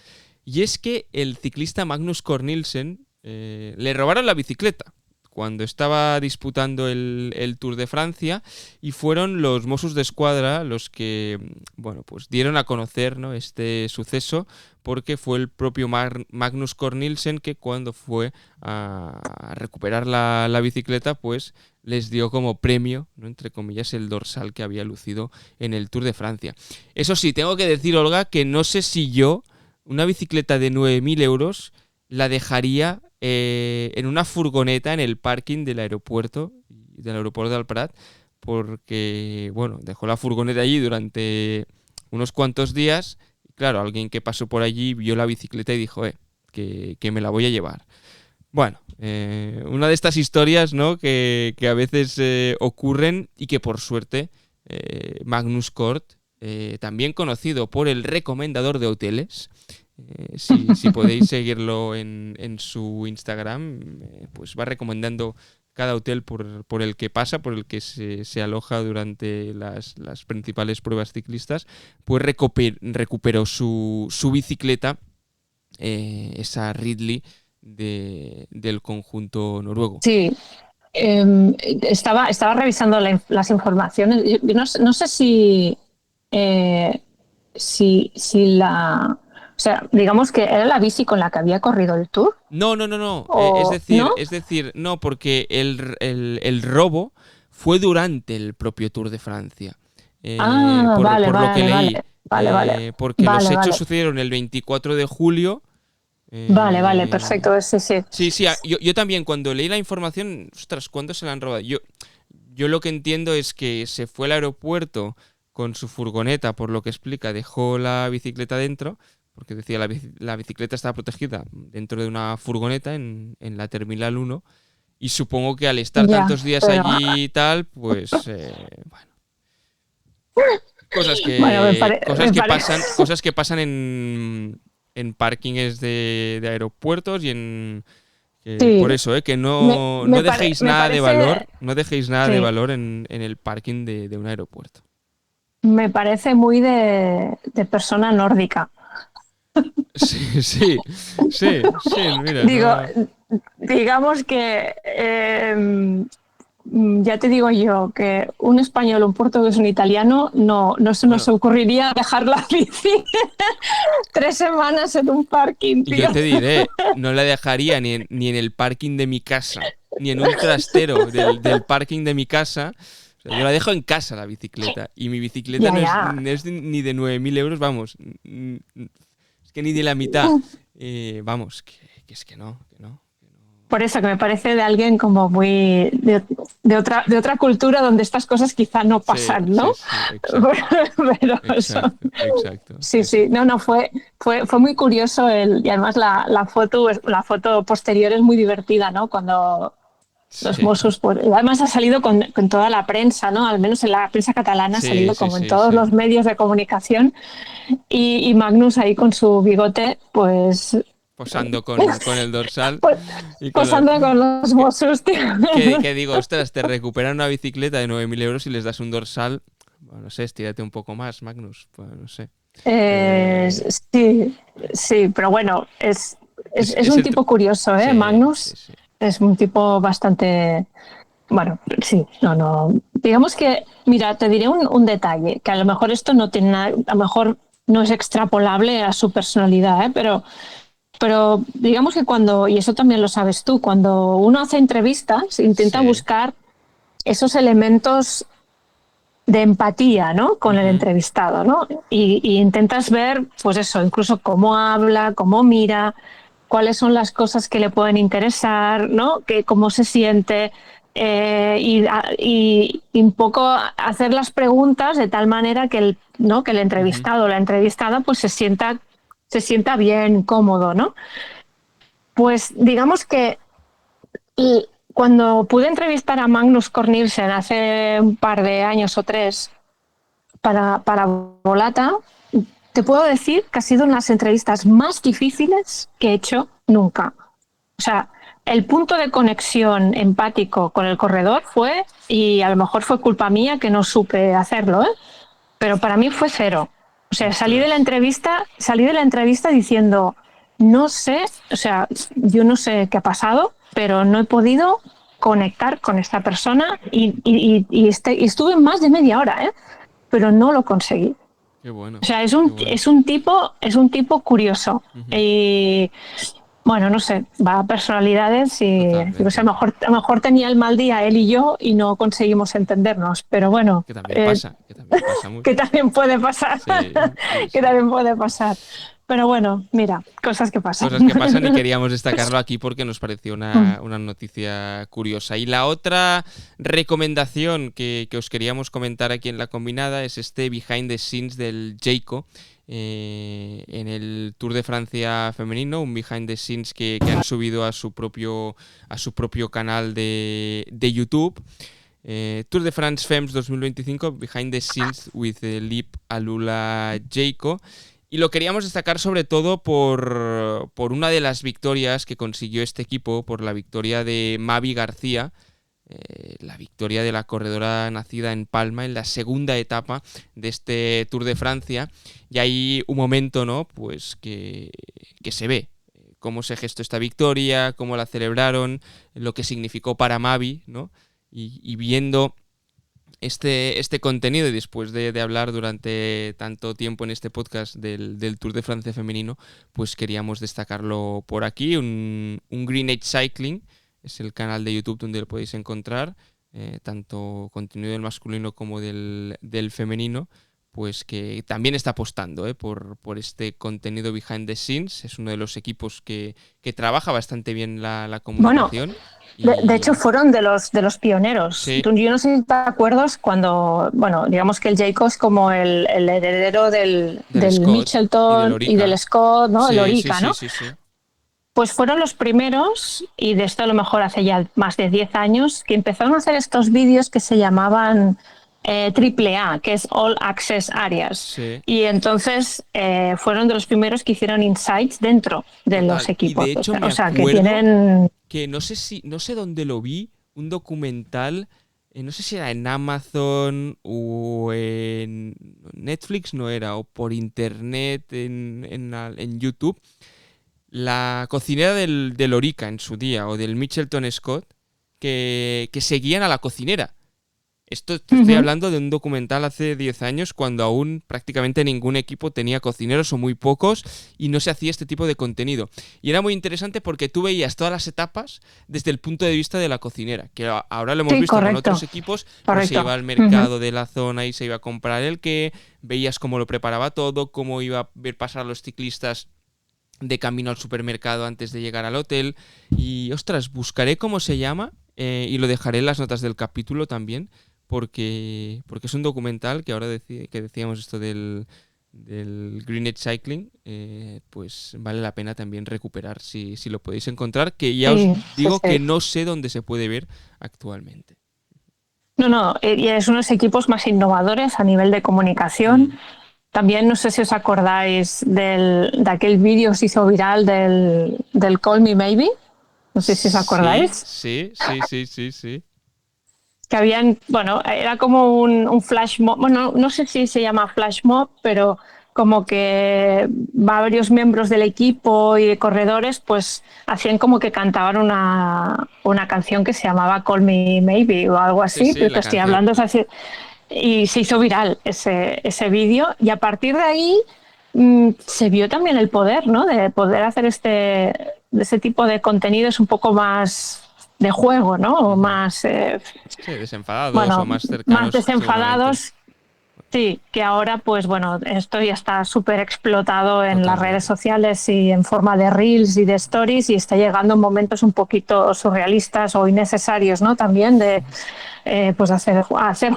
y es que el ciclista Magnus Cort Nielsen le robaron la bicicleta cuando estaba disputando el Tour de Francia y fueron los Mossos d'Esquadra los que, bueno, pues dieron a conocer, ¿no?, este suceso, porque fue el propio Magnus Cort Nielsen que cuando fue a recuperar la bicicleta, pues les dio como premio, ¿no?, entre comillas, el dorsal que había lucido en el Tour de Francia. Eso sí, tengo que decir, Olga, que no sé si yo una bicicleta de 9.000 euros la dejaría en una furgoneta en el parking del aeropuerto del Prat, porque, bueno, dejó la furgoneta allí durante unos cuantos días y claro, alguien que pasó por allí vio la bicicleta y dijo, que me la voy a llevar. Bueno, una de estas historias, ¿no?, que a veces ocurren y que por suerte Magnus Cort, también conocido por el recomendador de hoteles, si podéis seguirlo en su Instagram, pues va recomendando cada hotel por el que pasa, por el que se aloja durante las principales pruebas ciclistas, pues recuperó su bicicleta, esa Ridley del conjunto noruego. Sí, estaba revisando las informaciones. Yo no sé si la... O sea, digamos que era la bici con la que había corrido el Tour. No. Es decir, no, porque el robo fue durante el propio Tour de Francia. Por lo que leí. Vale. Porque los hechos sucedieron el 24 de julio. Vale, perfecto, sí. Sí, yo también cuando leí la información, ostras, ¿cuándo se la han robado? Yo lo que entiendo es que se fue al aeropuerto con su furgoneta, por lo que explica, dejó la bicicleta dentro, porque decía la bicicleta estaba protegida dentro de una furgoneta en la Terminal 1, y supongo que al estar tantos días allí y tal, pues bueno, cosas que pasan en parkings de aeropuertos y en sí. Por eso, que no dejéis nada de valor, no dejéis nada de valor en el parking de un aeropuerto. Me parece muy de persona nórdica. Sí, mira. Digo, digamos que ya te digo yo que un español, un portugués, un italiano no se nos ocurriría dejar la bici 3 semanas en un parking, tío. Yo te diré, no la dejaría ni en el parking de mi casa, ni en un trastero del parking de mi casa. O sea, yo la dejo en casa, la bicicleta, y mi bicicleta no es ni de 9.000 euros, vamos, es que ni de la mitad. Vamos, que es que no. Por eso que me parece de alguien como muy de otra cultura donde estas cosas quizá no pasan, ¿no? Sí, exacto. Exacto. Sí. No, fue muy curioso y además la foto posterior es muy divertida, ¿no? Cuando los Mossos, pues, además ha salido con toda la prensa, ¿no? Al menos en la prensa catalana ha salido en todos los medios de comunicación y Magnus ahí con su bigote, pues posando con el dorsal. Posando con los Mossos, tío. Que digo, ostras, te recuperan una bicicleta de 9.000 euros y les das un dorsal. Bueno, no sé, estírate un poco más, Magnus. Pues no sé. Sí, pero bueno, es un el tipo curioso, ¿eh? sí, Magnus sí. es un tipo bastante... Bueno, sí, no. Digamos que, mira, te diré un detalle, que a lo mejor esto no tiene nada, a lo mejor no es extrapolable a su personalidad, ¿eh? Pero digamos que cuando, y eso también lo sabes tú, cuando uno hace entrevistas, intenta Sí. buscar esos elementos de empatía, ¿no? Con el Ujú. entrevistado, ¿no? Y intentas ver, pues eso, incluso cómo habla, cómo mira, cuáles son las cosas que le pueden interesar, ¿no? Que cómo se siente. Y un poco hacer las preguntas de tal manera que ¿no? Que el Ujú. entrevistado o la entrevistada pues se sienta bien, cómodo, ¿no? Pues digamos que cuando pude entrevistar a Magnus Cornilsen hace un par de años o 3 para Volata, te puedo decir que ha sido una de las entrevistas más difíciles que he hecho nunca. O sea, el punto de conexión empático con el corredor fue, y a lo mejor fue culpa mía que no supe hacerlo, ¿eh? Pero para mí fue cero. O sea, salí de la Ostras. entrevista diciendo, no sé, o sea, yo no sé qué ha pasado, pero no he podido conectar con esta persona y estuve más de media hora, ¿eh? Pero no lo conseguí. Qué bueno, O sea, qué bueno. es un tipo curioso. Ujú. Y bueno, no sé, va a personalidades y digo, o sea, Totalmente. a lo mejor tenía el mal día él y yo y no conseguimos entendernos. Pero bueno, Que también pasa que mucho. también puede pasar, Sí, sí, que sí. también puede pasar. Pero bueno, mira, cosas que pasan. Cosas que pasan y queríamos destacarlo aquí porque nos pareció una noticia curiosa. Y la otra recomendación que os queríamos comentar aquí en La Combinada es este behind the scenes del Jayco en el Tour de Francia femenino, un behind the scenes que han subido a su propio canal de YouTube. Tour de France Femmes 2025, Behind the Scenes with Lip Alula Jayco. Y lo queríamos destacar sobre todo por una de las victorias que consiguió este equipo, por la victoria de Mavi García, la victoria de la corredora nacida en Palma en la segunda etapa de este Tour de Francia. Y hay un momento, ¿no? Pues que se ve cómo se gestó esta victoria, cómo la celebraron, lo que significó para Mavi, ¿no? Y viendo este contenido y después de hablar durante tanto tiempo en este podcast del Tour de Francia femenino, pues queríamos destacarlo por aquí. Un Green Age Cycling es el canal de YouTube donde lo podéis encontrar, tanto contenido del masculino como del femenino, pues que también está apostando por este contenido behind the scenes. Es uno de los equipos que trabaja bastante bien la Bueno, comunicación. de hecho, Y fueron de los pioneros. sí, Yo no sé si te acuerdas cuando, bueno, digamos que el Jayco es como el heredero del del Scott y del Mitchelton y del Orica. Scott, ¿no? El Sí, sí, Orica, sí, ¿no? sí, sí. Pues fueron los primeros, y de esto a lo mejor hace ya más de 10 años, que empezaron a hacer estos vídeos que se llamaban AAA, que es All Access Areas. Sí, Y entonces fueron de los primeros que hicieron insights dentro de los total. Y equipos. de hecho me O sea, que acuerdo tienen... que no sé dónde lo vi, un documental, no sé si era en Amazon o en Netflix, no era, o por internet en YouTube, la cocinera del Orica en su día, o del Mitchelton Scott, que seguían a la cocinera. Esto te estoy hablando de un documental hace 10 años cuando aún prácticamente ningún equipo tenía cocineros o muy pocos y no se hacía este tipo de contenido. Y era muy interesante porque tú veías todas las etapas desde el punto de vista de la cocinera, que ahora lo hemos Sí, visto con correcto. otros equipos, pues se iba al mercado de la zona y se iba a comprar el que, veías cómo lo preparaba todo, cómo iba a ver pasar a los ciclistas de camino al supermercado antes de llegar al hotel. Y ostras, buscaré cómo se llama y lo dejaré en las notas del capítulo también, porque es un documental que ahora que decíamos esto del Green Edge Cycling, pues vale la pena también recuperar si lo podéis encontrar, que ya os digo que no sé dónde se puede ver actualmente. No, y es unos equipos más innovadores a nivel de comunicación. También no sé si os acordáis de aquel vídeo que se hizo viral del Call Me Maybe. No sé si os acordáis. Sí. Que habían, bueno, era como un flash mob, bueno, no sé si se llama flash mob, pero como que varios miembros del equipo y de corredores pues hacían como que cantaban una canción que se llamaba Call Me Maybe o algo así, Sí, pero la te estoy canción. hablando, o sea, y se hizo viral ese vídeo y a partir de ahí se vio también el poder, ¿no? De poder hacer ese tipo de contenidos un poco más de juego, ¿no? O más, Sí, desenfadados o bueno, más más cercanos, seguramente. desenfadados. Sí, que ahora, pues bueno, esto ya está súper explotado en las redes Totalmente. sociales y en forma de reels y de stories y está llegando en momentos un poquito surrealistas o innecesarios, ¿no? También de pues hacer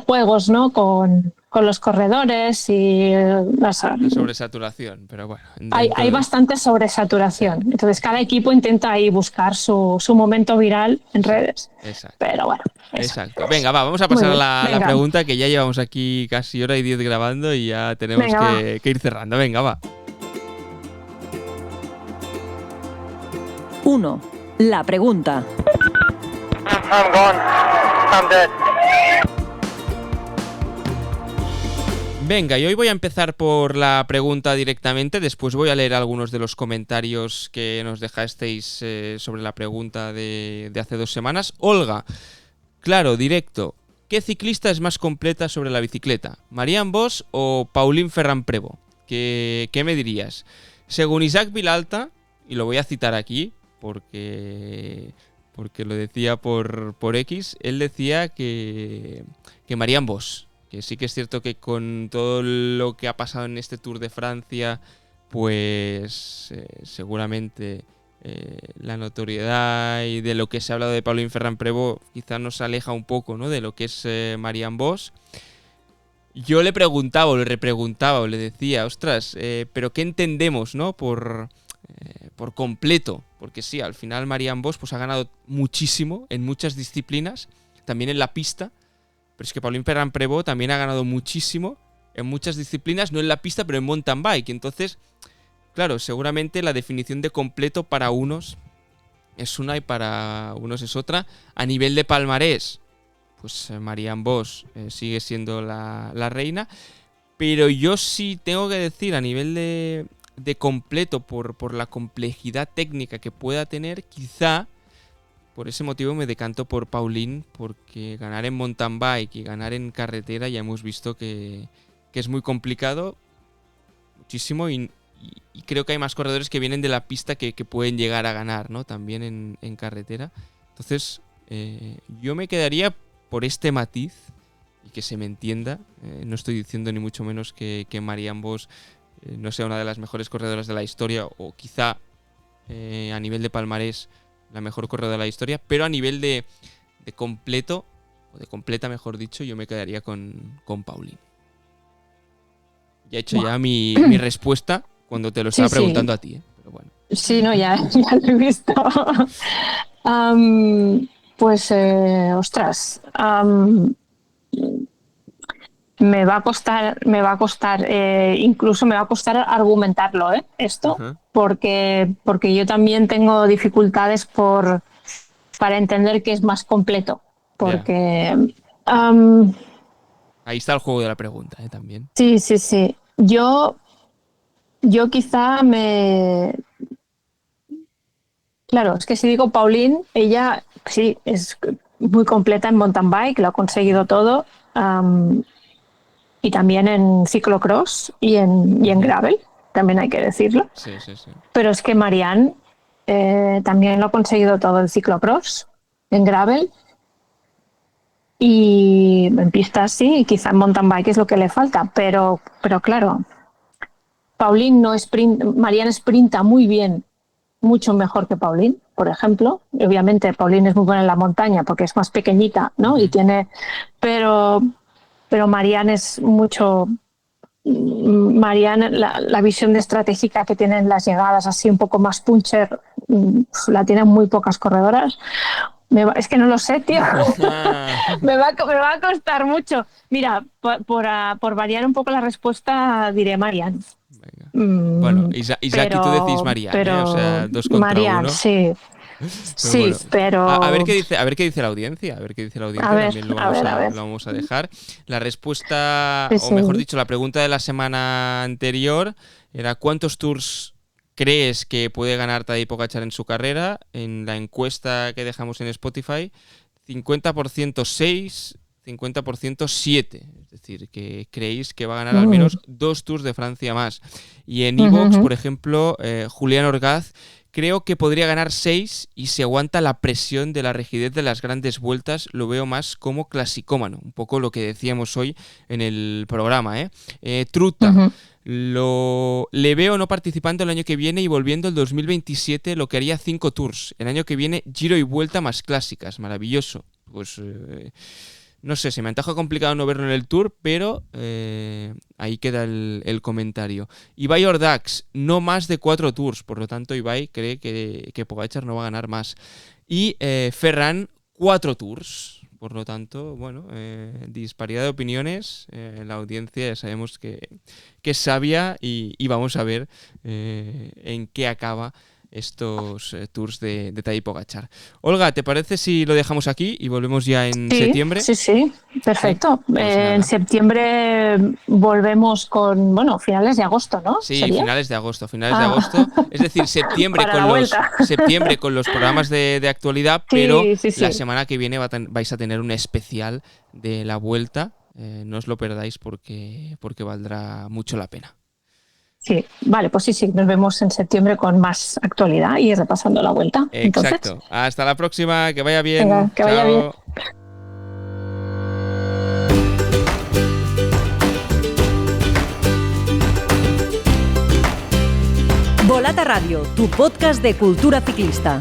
juegos, ¿no? Con los corredores y La sobresaturación, pero bueno, hay dentro de... bastante Sí, sobresaturación. Entonces cada equipo intenta ahí buscar su momento viral en sí, redes. exacto. Pero bueno, eso. Exacto. Venga, vamos a Muy pasar a bien, la venga, pregunta, que ya llevamos aquí casi hora y 10 grabando y ya tenemos venga, va. que ir cerrando. Venga, va. 1. La pregunta. I'm gone. I'm dead. Venga, y hoy voy a empezar por la pregunta directamente, después voy a leer algunos de los comentarios que nos dejasteis sobre la pregunta de hace 2 semanas. Olga, claro, directo. ¿Qué ciclista es más completa sobre la bicicleta? ¿Marianne Vos o Pauline Ferrand-Prévot? ¿Qué me dirías? Según Isaac Vilalta, y lo voy a citar aquí porque lo decía por X, él decía que Marianne Vos, que sí que es cierto que con todo lo que ha pasado en este Tour de Francia, pues seguramente la notoriedad y de lo que se ha hablado de Pauline Ferrand-Prévot quizás nos aleja un poco, ¿no?, de lo que es Marianne Vos. Yo le preguntaba o le repreguntaba o le decía, ostras, pero ¿qué entendemos, no?, por completo? Porque sí, al final Marianne Vos pues ha ganado muchísimo en muchas disciplinas, también en la pista, pero es que Pauline Ferrand-Prévot también ha ganado muchísimo en muchas disciplinas, no en la pista, pero en mountain bike. Entonces, claro, seguramente la definición de completo para unos es una y para unos es otra. A nivel de palmarés, pues Marianne Vos sigue siendo la reina. Pero yo sí tengo que decir, a nivel de completo, por la complejidad técnica que pueda tener, quizá por ese motivo me decanto por Pauline, porque ganar en mountain bike y ganar en carretera ya hemos visto que es muy complicado, muchísimo, y creo que hay más corredores que vienen de la pista que pueden llegar a ganar, ¿no?, también en carretera. Entonces, yo me quedaría por este matiz, y que se me entienda, no estoy diciendo ni mucho menos que Marianne Vos no sea una de las mejores corredoras de la historia, o quizá a nivel de palmarés la mejor corredora de la historia, pero a nivel de completo, o de completa mejor dicho, yo me quedaría con Pauline. Ya he hecho ya mi respuesta cuando te lo estaba preguntando a ti, ¿eh? Pero bueno. Sí, no, ya lo he visto. Pues, ostras, me va a costar, incluso me va a costar argumentarlo, esto, Ajá. porque yo también tengo dificultades para entender que es más completo, Ya. porque Ahí está el juego de la pregunta, también. sí. Yo quizá Claro, es que si digo Pauline, ella sí es muy completa en mountain bike, lo ha conseguido todo, y también en ciclocross y en gravel, también hay que decirlo. Sí. Pero es que Marianne también lo ha conseguido todo en ciclocross, en gravel, y en pistas sí, y quizá en mountain bike es lo que le falta, pero claro, Pauline no Marianne sprinta muy bien, mucho mejor que Pauline, por ejemplo. Y obviamente Pauline es muy buena en la montaña porque es más pequeñita, ¿no? Y tiene, pero Marianne es mucho. Marianne, la visión estratégica que tienen las llegadas así un poco más puncher, la tienen muy pocas corredoras. Es que no lo sé, tío. me va a costar mucho. Mira, por variar un poco la respuesta, diré Marianne. Venga. Bueno, Isaac y tú decís Marianne, pero o sea, 2 contra Marianne, 1. sí. Sí, bueno. pero... A ver qué dice la audiencia. A ver qué dice la audiencia. A ver, También lo a ver. vamos a dejar. La respuesta, Sí, o sí. mejor dicho, la pregunta de la semana anterior era ¿cuántos tours crees que puede ganar Tadej Pogačar en su carrera? En la encuesta que dejamos en Spotify, 50% 6, 50% 7. Es decir, que creéis que va a ganar al menos 2 Tours de Francia más. Y en iVoox, por ejemplo, Julián Orgaz, creo que podría ganar 6 y si aguanta la presión de la rigidez de las grandes vueltas, lo veo más como clasicómano. Un poco lo que decíamos hoy en el programa. Truta. Le veo no participando el año que viene y volviendo el 2027, lo que haría 5 tours. El año que viene, Giro y Vuelta más clásicas. Maravilloso. Pues no sé, se me antoja complicado no verlo en el Tour, pero ahí queda el comentario. Ibai Ordax, no más de 4 tours. Por lo tanto, Ibai cree que Pogačar no va a ganar más. Y Ferran, 4 tours. Por lo tanto, bueno, disparidad de opiniones. La audiencia ya sabemos que es sabia y vamos a ver en qué acaba estos tours de Tadej Pogačar. Olga, ¿te parece si lo dejamos aquí y volvemos ya en septiembre? Sí, perfecto. Pues en septiembre volvemos con, finales de agosto, ¿no? Sí, ¿Sería? finales de agosto. Es decir, septiembre con los programas de actualidad, pero la semana que viene vais a tener un especial de la Vuelta. No os lo perdáis porque valdrá mucho la pena. Sí, vale, pues sí, nos vemos en septiembre con más actualidad y repasando la Vuelta. Exacto. Entonces, hasta la próxima, que vaya bien. Venga, que vaya bien. Volata Radio, tu podcast de cultura ciclista.